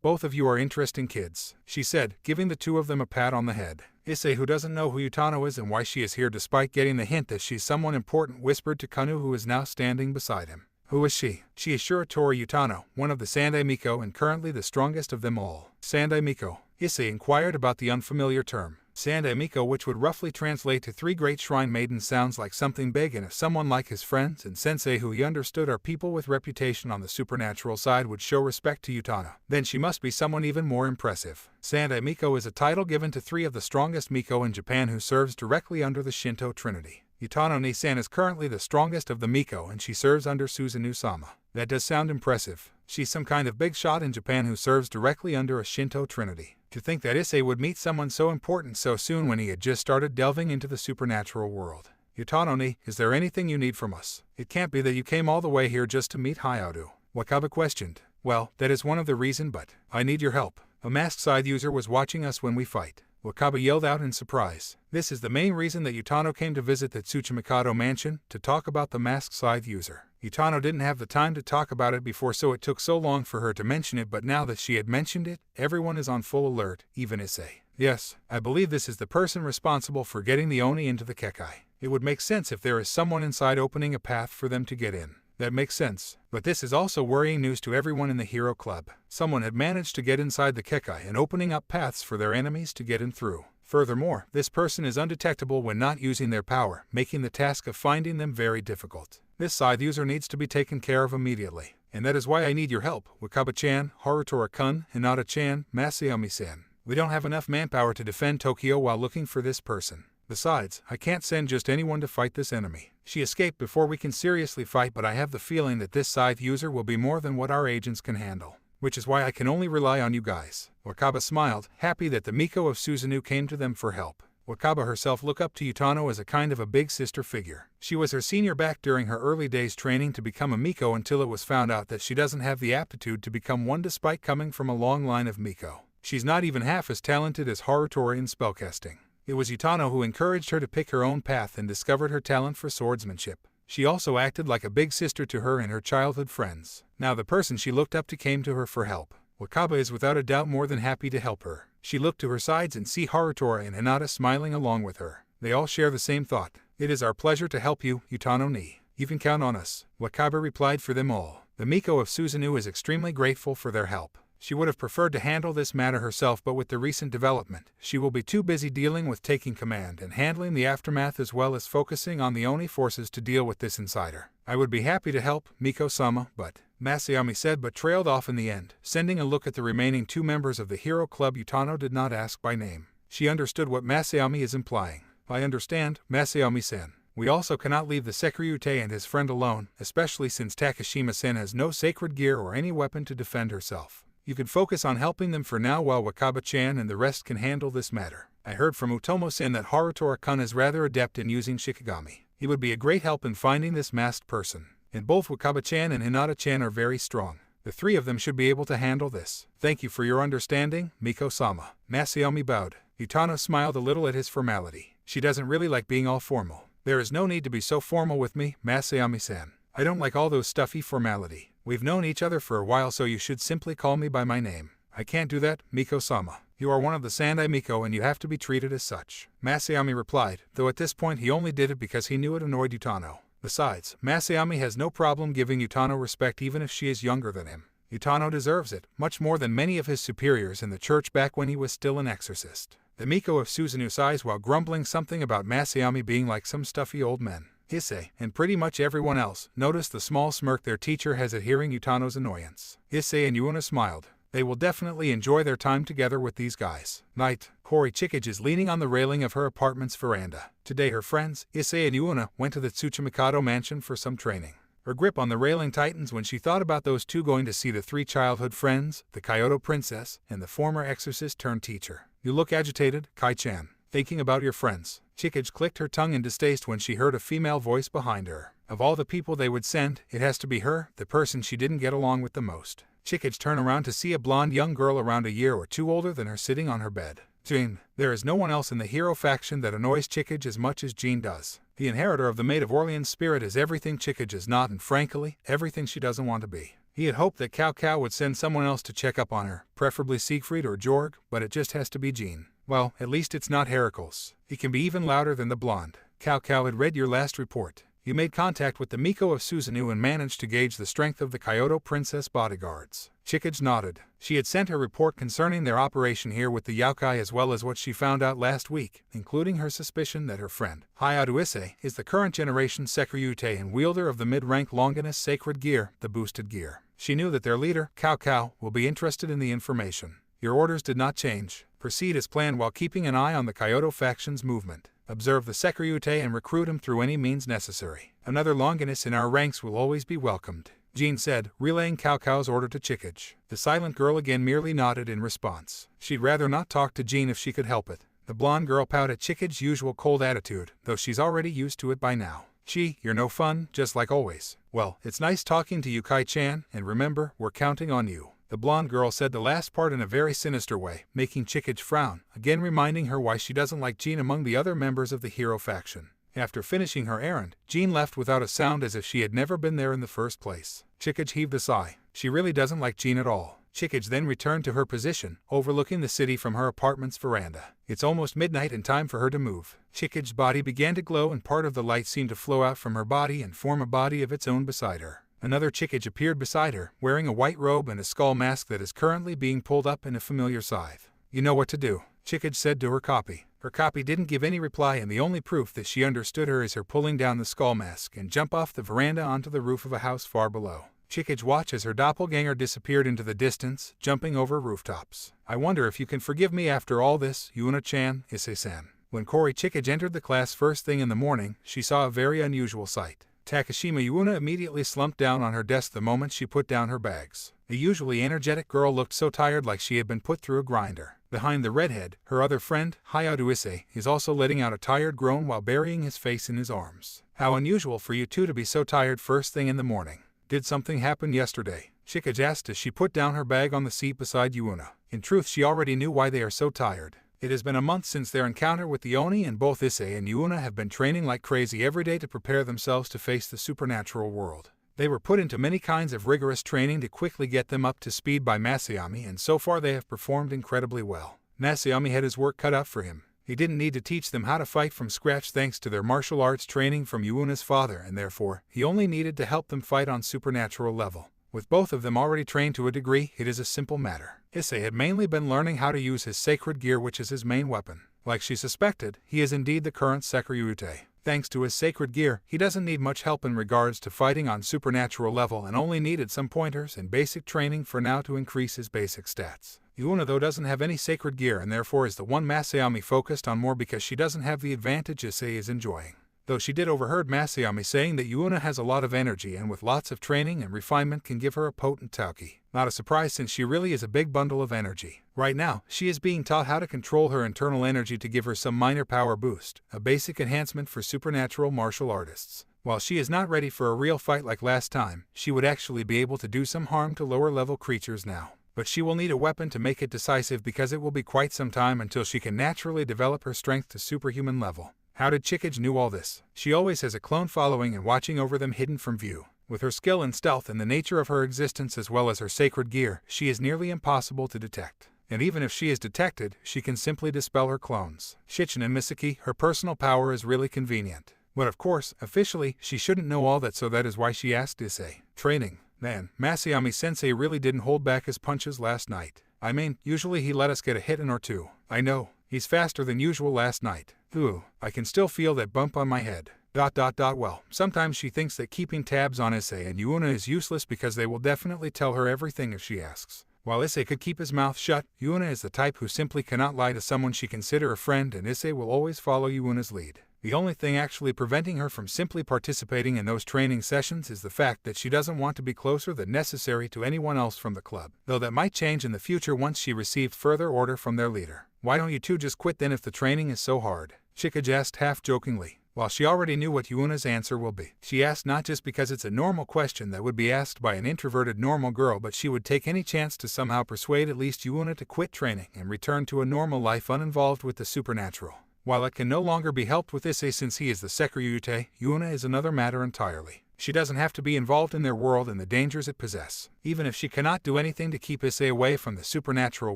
S1: Both of you are interesting kids, she said, giving the two of them a pat on the head. Issei, who doesn't know who Utano is and why she is here despite getting the hint that she's someone important, whispered to Kanu, who is now standing beside him. Who is she? She is Shiratori Utano, one of the Sandai Miko and currently the strongest of them all. Sandai Miko? Issei inquired about the unfamiliar term. Sandai Miko, which would roughly translate to 3 great shrine maidens, sounds like something big, and if someone like his friends and sensei who he understood are people with reputation on the supernatural side would show respect to Utano, then she must be someone even more impressive. Sandai Miko is a title given to 3 of the strongest Miko in Japan who serves directly under the Shinto Trinity. Utano Nisan is currently the strongest of the Miko and she serves under Susanoo-sama. That does sound impressive. She's some kind of big shot in Japan who serves directly under a Shinto Trinity. To think that Issei would meet someone so important so soon when he had just started delving into the supernatural world. Utano-ni, is there anything you need from us? It can't be that you came all the way here just to meet Hyoudou. Wakaba questioned. Well, that is one of the reasons, but I need your help. A masked scythe user was watching us when we fight. Wakaba yelled out in surprise. This is the main reason that Utano came to visit the Tsuchimikado mansion, to talk about the masked scythe user. Utano didn't have the time to talk about it before, so it took so long for her to mention it, but now that she had mentioned it, everyone is on full alert, even Issei. Yes, I believe this is the person responsible for getting the Oni into the Kekai. It would make sense if there is someone inside opening a path for them to get in. That makes sense. But this is also worrying news to everyone in the Hero Club. Someone had managed to get inside the Kekai and opening up paths for their enemies to get in through. Furthermore, this person is undetectable when not using their power, making the task of finding them very difficult. This scythe user needs to be taken care of immediately. And that is why I need your help, Wakaba-chan, Harutora-kun, Hinata-chan, Masayami-san. We don't have enough manpower to defend Tokyo while looking for this person. Besides, I can't send just anyone to fight this enemy. She escaped before we can seriously fight, but I have the feeling that this scythe user will be more than what our agents can handle. Which is why I can only rely on you guys. Wakaba smiled, happy that the Miko of Susanoo came to them for help. Wakaba herself looked up to Utano as a kind of a big sister figure. She was her senior back during her early days training to become a Miko until it was found out that she doesn't have the aptitude to become one despite coming from a long line of Miko. She's not even half as talented as Harutori in spellcasting. It was Utano who encouraged her to pick her own path and discovered her talent for swordsmanship. She also acted like a big sister to her and her childhood friends. Now the person she looked up to came to her for help. Wakaba is without a doubt more than happy to help her. She looked to her sides and see Harutori and Hinata smiling along with her. They all share the same thought. It is our pleasure to help you, Utano ni. You can count on us. Wakaba replied for them all. The Miko of Susanoo is extremely grateful for their help. She would have preferred to handle this matter herself, but with the recent development, she will be too busy dealing with taking command and handling the aftermath as well as focusing on the Oni forces to deal with this insider. I would be happy to help, Miko-sama, but Masayami said but trailed off in the end. Sending a look at the remaining 2 members of the Hero Club, Utano did not ask by name. She understood what Masayami is implying. I understand, Masayami-sen. We also cannot leave the Sekiryuutei and his friend alone, especially since Takashima-sen has no sacred gear or any weapon to defend herself. You can focus on helping them for now while Wakaba-chan and the rest can handle this matter. I heard from Utomo-sen that Harutori-kun is rather adept in using Shikigami. He would be a great help in finding this masked person. And both Wakaba-chan and Hinata-chan are very strong. The 3 of them should be able to handle this. Thank you for your understanding, Miko-sama. Masayami bowed. Utano smiled a little at his formality. She doesn't really like being all formal. There is no need to be so formal with me, Masayami-san. I don't like all those stuffy formality. We've known each other for a while, so you should simply call me by my name. I can't do that, Miko-sama. You are one of the Sandai Miko and you have to be treated as such. Masayami replied, though at this point he only did it because he knew it annoyed Utano. Besides, Masayami has no problem giving Utano respect even if she is younger than him. Utano deserves it, much more than many of his superiors in the church back when he was still an exorcist. The Miko of Susanoo sighs while grumbling something about Masayami being like some stuffy old men. Issei, and pretty much everyone else, noticed the small smirk their teacher has at hearing Utano's annoyance. Issei and Yuuna smiled. They will definitely enjoy their time together with these guys. Night. Hori Chikage is leaning on the railing of her apartment's veranda. Today her friends, Issei and Yuuna, went to the Tsuchimikado mansion for some training. Her grip on the railing tightens when she thought about those 2 going to see the 3 childhood friends, the Hyoudou princess, and the former exorcist turned teacher. You look agitated, Kai-chan. Thinking about your friends. Chikage clicked her tongue in distaste when she heard a female voice behind her. Of all the people they would send, it has to be her, the person she didn't get along with the most. Chikage turned around to see a blonde young girl around a year or 2 older than her sitting on her bed. Jean. There is no one else in the hero faction that annoys Chikage as much as Jean does. The inheritor of the Maid of Orleans spirit is everything Chikage is not and frankly, everything she doesn't want to be. He had hoped that Cao Cao would send someone else to check up on her, preferably Siegfried or Jorg, but it just has to be Jean. Well, at least it's not Heracles. He can be even louder than the blonde. Cao Cao had read your last report. You made contact with the Miko of Susanoo and managed to gauge the strength of the Hyoudou princess bodyguards. Chikage nodded. She had sent her report concerning their operation here with the Youkai as well as what she found out last week, including her suspicion that her friend, Hyoudou Issei, is the current generation Sekiryuutei and wielder of the mid-rank Longinus sacred gear, the boosted gear. She knew that their leader, Cao Cao, will be interested in the information. Your orders did not change. Proceed as planned while keeping an eye on the Hyoudou faction's movement. Observe the Sekiryuutei and recruit him through any means necessary. Another Longinus in our ranks will always be welcomed, Jean said, relaying Cao Cao's order to Chikage. The silent girl again merely nodded in response. She'd rather not talk to Jean if she could help it. The blonde girl pouted at Chikage's usual cold attitude, though she's already used to it by now. You're no fun, just like always. Well, it's nice talking to you, Kai-chan, and remember, we're counting on you. The blonde girl said the last part in a very sinister way, making Chikage frown, again reminding her why she doesn't like Jean among the other members of the hero faction. After finishing her errand, Jean left without a sound as if she had never been there in the first place. Chikage heaved a sigh. She really doesn't like Jean at all. Chikage then returned to her position, overlooking the city from her apartment's veranda. It's almost midnight and time for her to move. Chikage's body began to glow and part of the light seemed to flow out from her body and form a body of its own beside her. Another Chikage appeared beside her, wearing a white robe and a skull mask that is currently being pulled up in a familiar scythe. You know what to do, Chikage said to her copy. Her copy didn't give any reply, and the only proof that she understood her is her pulling down the skull mask and jump off the veranda onto the roof of a house far below. Chikage watched as her doppelganger disappeared into the distance, jumping over rooftops. I wonder if you can forgive me after all this, Yuuna-chan, Issei-san. When Kori Chikage entered the class first thing in the morning, she saw a very unusual sight. Takashima Yuna immediately slumped down on her desk the moment she put down her bags. The usually energetic girl looked so tired, like she had been put through a grinder. Behind the redhead, her other friend, Hyoudou Issei, is also letting out a tired groan while burying his face in his arms. How unusual for you two to be so tired first thing in the morning. Did something happen yesterday? Chikage asked as she put down her bag on the seat beside Yuna. In truth, she already knew why they are so tired. It has been a month since their encounter with the Oni, and both Issei and Yuna have been training like crazy every day to prepare themselves to face the supernatural world. They were put into many kinds of rigorous training to quickly get them up to speed by Masayami, and so far they have performed incredibly well. Masayami had his work cut out for him. He didn't need to teach them how to fight from scratch thanks to their martial arts training from Yuna's father, and therefore, he only needed to help them fight on supernatural level. With both of them already trained to a degree, it is a simple matter. Issei had mainly been learning how to use his sacred gear, which is his main weapon. Like she suspected, he is indeed the current Sekiryuutei. Thanks to his sacred gear, he doesn't need much help in regards to fighting on supernatural level, and only needed some pointers and basic training for now to increase his basic stats. Yuna though doesn't have any sacred gear and therefore is the one Masayami focused on more because she doesn't have the advantage Issei is enjoying. Though she did overheard Masayami saying that Yuna has a lot of energy and with lots of training and refinement can give her a potent Tauki. Not a surprise since she really is a big bundle of energy. Right now, she is being taught how to control her internal energy to give her some minor power boost, a basic enhancement for supernatural martial artists. While she is not ready for a real fight like last time, she would actually be able to do some harm to lower level creatures now. But she will need a weapon to make it decisive because it will be quite some time until she can naturally develop her strength to superhuman level. How did Chikage knew all this? She always has a clone following and watching over them hidden from view. With her skill in stealth and the nature of her existence as well as her sacred gear, she is nearly impossible to detect. And even if she is detected, she can simply dispel her clones. Shichen and Misaki, her personal power is really convenient. But of course, officially, she shouldn't know all that, so that is why she asked Issei. Training. Man, Masayami-sensei really didn't hold back his punches last night. I mean, usually he let us get a hit in or two. I know, he's faster than usual last night. Ooh, I can still feel that bump on my head. Well, sometimes she thinks that keeping tabs on Issei and Yuna is useless because they will definitely tell her everything if she asks. While Issei could keep his mouth shut, Yuna is the type who simply cannot lie to someone she considers a friend, and Issei will always follow Yuna's lead. The only thing actually preventing her from simply participating in those training sessions is the fact that she doesn't want to be closer than necessary to anyone else from the club, though that might change in the future once she received further order from their leader. Why don't you two just quit then if the training is so hard? Chikage asked half-jokingly. While she already knew what Yuna's answer will be, she asked not just because it's a normal question that would be asked by an introverted normal girl, but she would take any chance to somehow persuade at least Yuna to quit training and return to a normal life uninvolved with the supernatural. While it can no longer be helped with Issei since he is the Sekiryuutei, Yuna is another matter entirely. She doesn't have to be involved in their world and the dangers it possesses. Even if she cannot do anything to keep Issei away from the supernatural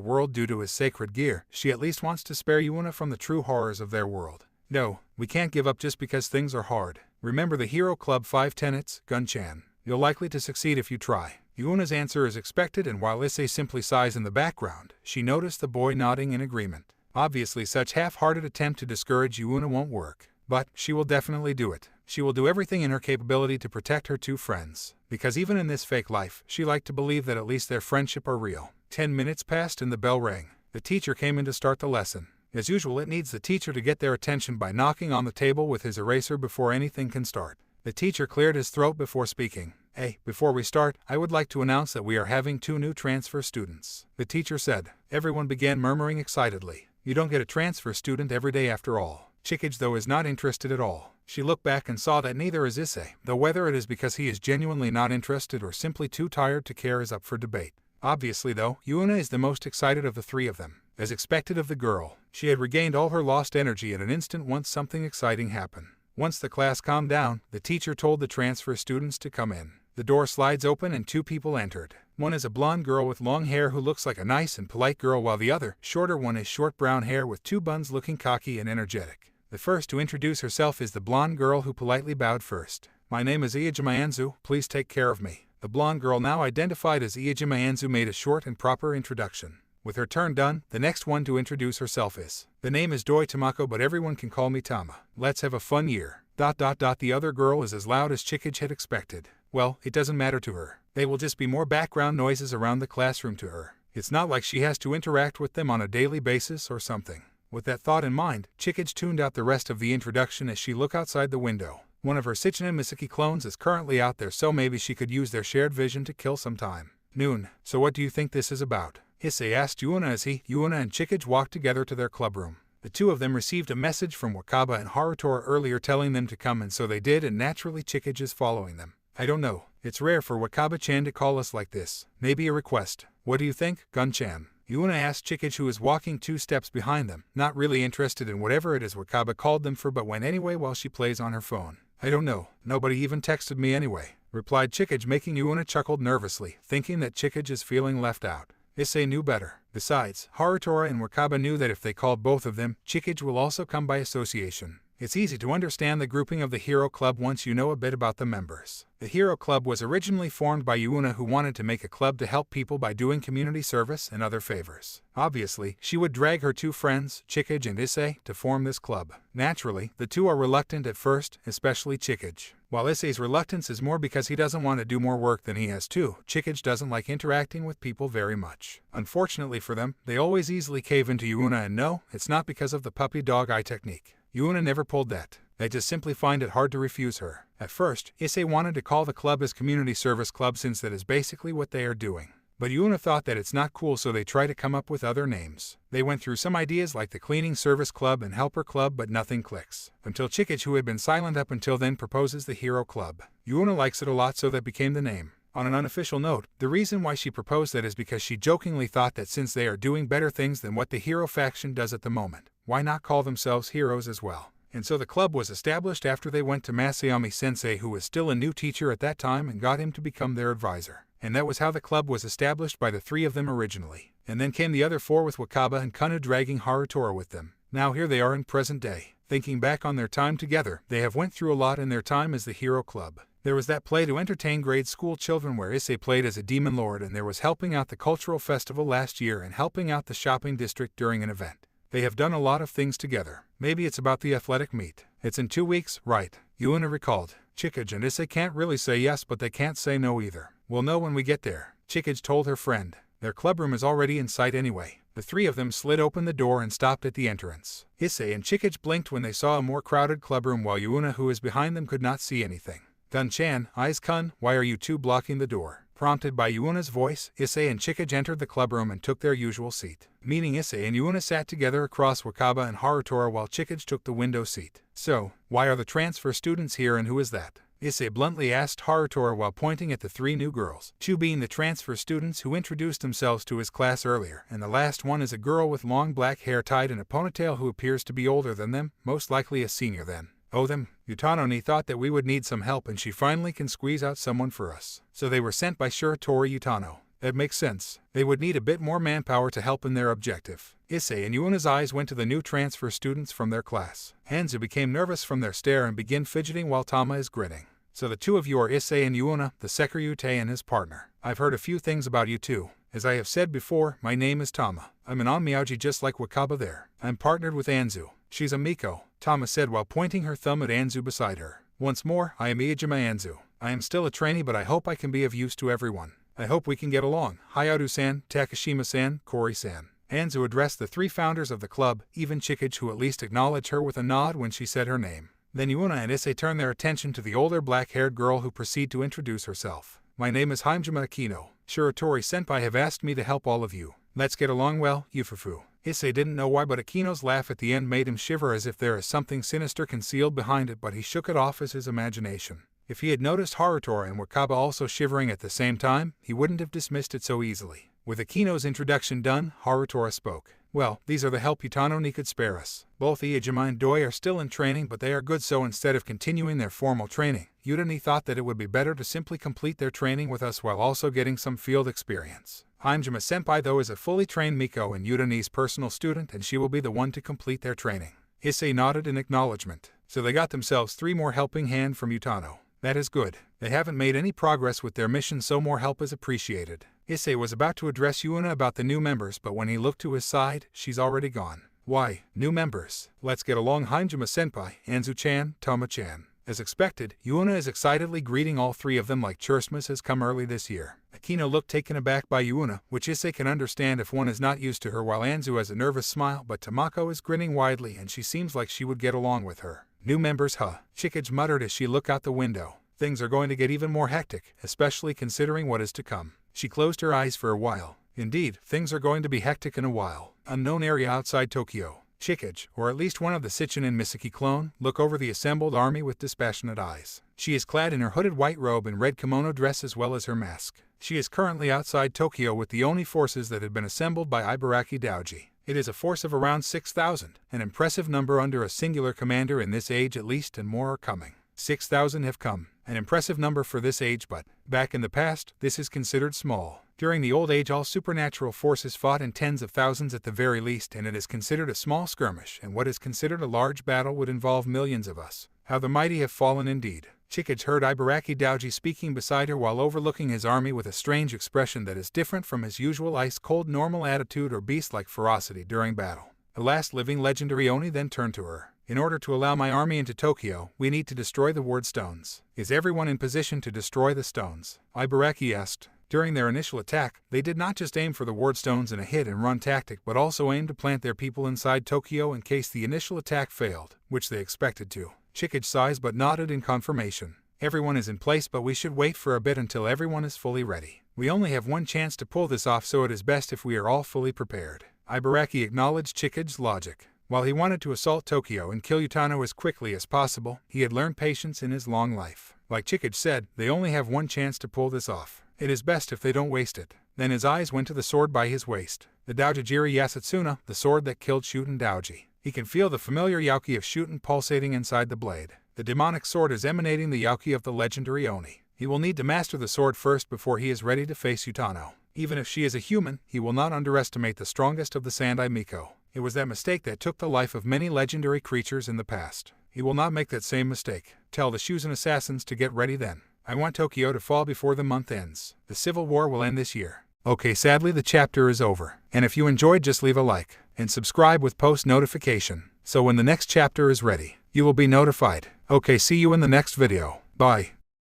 S1: world due to his sacred gear, she at least wants to spare Yuna from the true horrors of their world. No, we can't give up just because things are hard. Remember the Hero Club 5 tenets, Gun-chan. You're likely to succeed if you try. Yuna's answer is expected, and while Issei simply sighs in the background, she noticed the boy nodding in agreement. Obviously, such half-hearted attempt to discourage Yuna won't work. But she will definitely do it. She will do everything in her capability to protect her two friends. Because even in this fake life, she liked to believe that at least their friendship are real. 10 minutes passed and the bell rang. The teacher came in to start the lesson. As usual, it needs the teacher to get their attention by knocking on the table with his eraser before anything can start. The teacher cleared his throat before speaking. Hey, before we start, I would like to announce that we are having 2 new transfer students. The teacher said. Everyone began murmuring excitedly. You don't get a transfer student every day after all. Chikage though is not interested at all. She looked back and saw that neither is Issei, though whether it is because he is genuinely not interested or simply too tired to care is up for debate. Obviously though, Yuna is the most excited of the 3 of them. As expected of the girl, she had regained all her lost energy in an instant once something exciting happened. Once the class calmed down, the teacher told the transfer students to come in. The door slides open and 2 people entered. One is a blonde girl with long hair who looks like a nice and polite girl, while the other, shorter one, is short brown hair with 2 buns looking cocky and energetic. The first to introduce herself is the blonde girl who politely bowed first. My name is Iyajima, please take care of me. The blonde girl, now identified as Iyajima, made a short and proper introduction. With her turn done, the next one to introduce herself is. The name is Doi Tamako, but everyone can call me Tama. Let's have a fun year. The other girl is as loud as Chikage had expected. Well, it doesn't matter to her. They will just be more background noises around the classroom to her. It's not like she has to interact with them on a daily basis or something. With that thought in mind, Chikage tuned out the rest of the introduction as she looked outside the window. One of her Shichinen Misaki clones is currently out there, so maybe she could use their shared vision to kill some time. Noon. So what do you think this is about? Issei asked Yuuna as Yuuna and Chikage walked together to their clubroom. The two of them received a message from Wakaba and Harutora earlier telling them to come, and so they did, and naturally Chikage is following them. I don't know. It's rare for Wakaba-chan to call us like this. Maybe a request. What do you think, Gun-chan? Yuuna asked Chikage, who was walking 2 steps behind them, not really interested in whatever it is Wakaba called them for, but went anyway while she plays on her phone. I don't know. Nobody even texted me anyway, replied Chikage, making Yuuna chuckle nervously, thinking that Chikage is feeling left out. Issei knew better. Besides, Harutora and Wakaba knew that if they called both of them, Chikage will also come by association. It's easy to understand the grouping of the Hero Club once you know a bit about the members. The Hero Club was originally formed by Yuuna, who wanted to make a club to help people by doing community service and other favors. Obviously, she would drag her 2 friends, Chikage and Issei, to form this club. Naturally, the 2 are reluctant at first, especially Chikage. While Issei's reluctance is more because he doesn't want to do more work than he has to, Chikage doesn't like interacting with people very much. Unfortunately for them, they always easily cave into Yuuna, and no, it's not because of the puppy dog eye technique. Yuuna never pulled that. They just simply find it hard to refuse her. At first, Issei wanted to call the club as Community Service Club, since that is basically what they are doing. But Yuuna thought that it's not cool, so they try to come up with other names. They went through some ideas like the Cleaning Service Club and Helper Club, but nothing clicks. Until Chikage, who had been silent up until then, proposes the Hero Club. Yuuna likes it a lot, so that became the name. On an unofficial note, the reason why she proposed that is because she jokingly thought that since they are doing better things than what the Hero faction does at the moment, why not call themselves heroes as well? And so the club was established after they went to Masayami-sensei, who was still a new teacher at that time, and got him to become their advisor. And that was how the club was established by the 3 of them originally. And then came the other 4 with Wakaba and Kanu dragging Harutora with them. Now here they are in present day. Thinking back on their time together, they have went through a lot in their time as the Hero Club. There was that play to entertain grade school children where Issei played as a demon lord, and there was helping out the cultural festival last year and helping out the shopping district during an event. They have done a lot of things together. Maybe it's about the athletic meet. It's in 2 weeks, right? Yuuna recalled. Chikage and Issei can't really say yes, but they can't say no either. We'll know when we get there, Chikage told her friend. Their clubroom is already in sight anyway. The 3 of them slid open the door and stopped at the entrance. Issei and Chikage blinked when they saw a more crowded clubroom, while Yuuna, who is behind them, could not see anything. Gun-chan, Aiz-kun, why are you 2 blocking the door? Prompted by Yuuna's voice, Issei and Chikage entered the clubroom and took their usual seat. Meaning Issei and Yuuna sat together across Wakaba and Harutora, while Chikage took the window seat. So, why are the transfer students here, and who is that? Issei bluntly asked Harutora while pointing at the 3 new girls, 2 being the transfer students who introduced themselves to his class earlier, and the last one is a girl with long black hair tied in a ponytail who appears to be older than them, most likely a senior then. Oh, them. Utano-ni thought that we would need some help, and she finally can squeeze out someone for us. So they were sent by Shiratori Utano. That makes sense. They would need a bit more manpower to help in their objective. Issei and Yuuna's eyes went to the new transfer students from their class. Hanzu became nervous from their stare and began fidgeting while Tama is grinning. So the 2 of you are Issei and Yuuna, the Sekiryuutei and his partner. I've heard a few things about you too. As I have said before, my name is Tama. I'm an Onmyouji just like Wakaba there. I'm partnered with Anzu. She's a Miko, Tama said while pointing her thumb at Anzu beside her. Once more, I am Iijima Anzu. I am still a trainee, but I hope I can be of use to everyone. I hope we can get along. Hyoudou-san, Takashima-san, Kori-san. Anzu addressed the 3 founders of the club, even Chikage, who at least acknowledged her with a nod when she said her name. Then Yuuna and Issei turned their attention to the older black-haired girl, who proceeded to introduce herself. My name is Hyoudou Akino. Shiratori-senpai have asked me to help all of you. Let's get along well, Yufufu. Issei didn't know why, but Akino's laugh at the end made him shiver as if there is something sinister concealed behind it, but he shook it off as his imagination. If he had noticed Harutora and Wakaba also shivering at the same time, he wouldn't have dismissed it so easily. With Akino's introduction done, Harutora spoke. Well, these are the help Utano-ni could spare us. Both Iijima and Doi are still in training, but they are good, so instead of continuing their formal training, Yuta-ni thought that it would be better to simply complete their training with us while also getting some field experience. Hyoudou-senpai though is a fully trained Miko and Yuta-ni's personal student, and she will be the one to complete their training. Issei nodded in acknowledgement. So they got themselves 3 more helping hand from Utano. That is good. They haven't made any progress with their mission, so more help is appreciated. Issei was about to address Yuuna about the new members, but when he looked to his side, she's already gone. Why, new members? Let's get along, Hyoudou-senpai, Anzu-chan, Toma-chan. As expected, Yuuna is excitedly greeting all 3 of them like Christmas has come early this year. Kino looked taken aback by Yuna, which Issei can understand if one is not used to her, while Anzu has a nervous smile, but Tamako is grinning widely and she seems like she would get along with her. New members, huh? Chikage muttered as she looked out the window. Things are going to get even more hectic, especially considering what is to come. She closed her eyes for a while. Indeed, things are going to be hectic in a while. Unknown area outside Tokyo. Chikage, or at least one of the Sichin and Misaki clone, look over the assembled army with dispassionate eyes. She is clad in her hooded white robe and red kimono dress as well as her mask. She is currently outside Tokyo with the Oni forces that had been assembled by Ibaraki Daoji. It is a force of around 6,000, an impressive number under a singular commander in this age at least, and more are coming. 6,000 have come, an impressive number for this age, but back in the past, this is considered small. During the old age, all supernatural forces fought in tens of thousands at the very least, and it is considered a small skirmish, and what is considered a large battle would involve millions of us. How the mighty have fallen indeed. Chikage heard Ibaraki Daoji speaking beside her while overlooking his army with a strange expression that is different from his usual ice-cold normal attitude or beast-like ferocity during battle. The last living legendary Oni then turned to her. In order to allow my army into Tokyo, we need to destroy the ward stones. Is everyone in position to destroy the stones? Ibaraki asked. During their initial attack, they did not just aim for the ward stones in a hit-and-run tactic, but also aimed to plant their people inside Tokyo in case the initial attack failed, which they expected to. Chikage sighs but nodded in confirmation. Everyone is in place, but we should wait for a bit until everyone is fully ready. We only have one chance to pull this off, so it is best if we are all fully prepared. Ibaraki acknowledged Chikage's logic. While he wanted to assault Tokyo and kill Utano as quickly as possible, he had learned patience in his long life. Like Chikage said, they only have one chance to pull this off. It is best if they don't waste it. Then his eyes went to the sword by his waist. The Daojijiri Yasutsuna, the sword that killed Shuten Daoji. He can feel the familiar Yauki of Shuten pulsating inside the blade. The demonic sword is emanating the Yauki of the legendary Oni. He will need to master the sword first before he is ready to face Utano. Even if she is a human, he will not underestimate the strongest of the Sandai Miko. It was that mistake that took the life of many legendary creatures in the past. He will not make that same mistake. Tell the Shuzen assassins to get ready then. I want Tokyo to fall before the month ends. The civil war will end this year. Okay, sadly the chapter is over. And if you enjoyed, just leave a like and subscribe with post notification, so when the next chapter is ready, you will be notified. Okay, see you in the next video. Bye.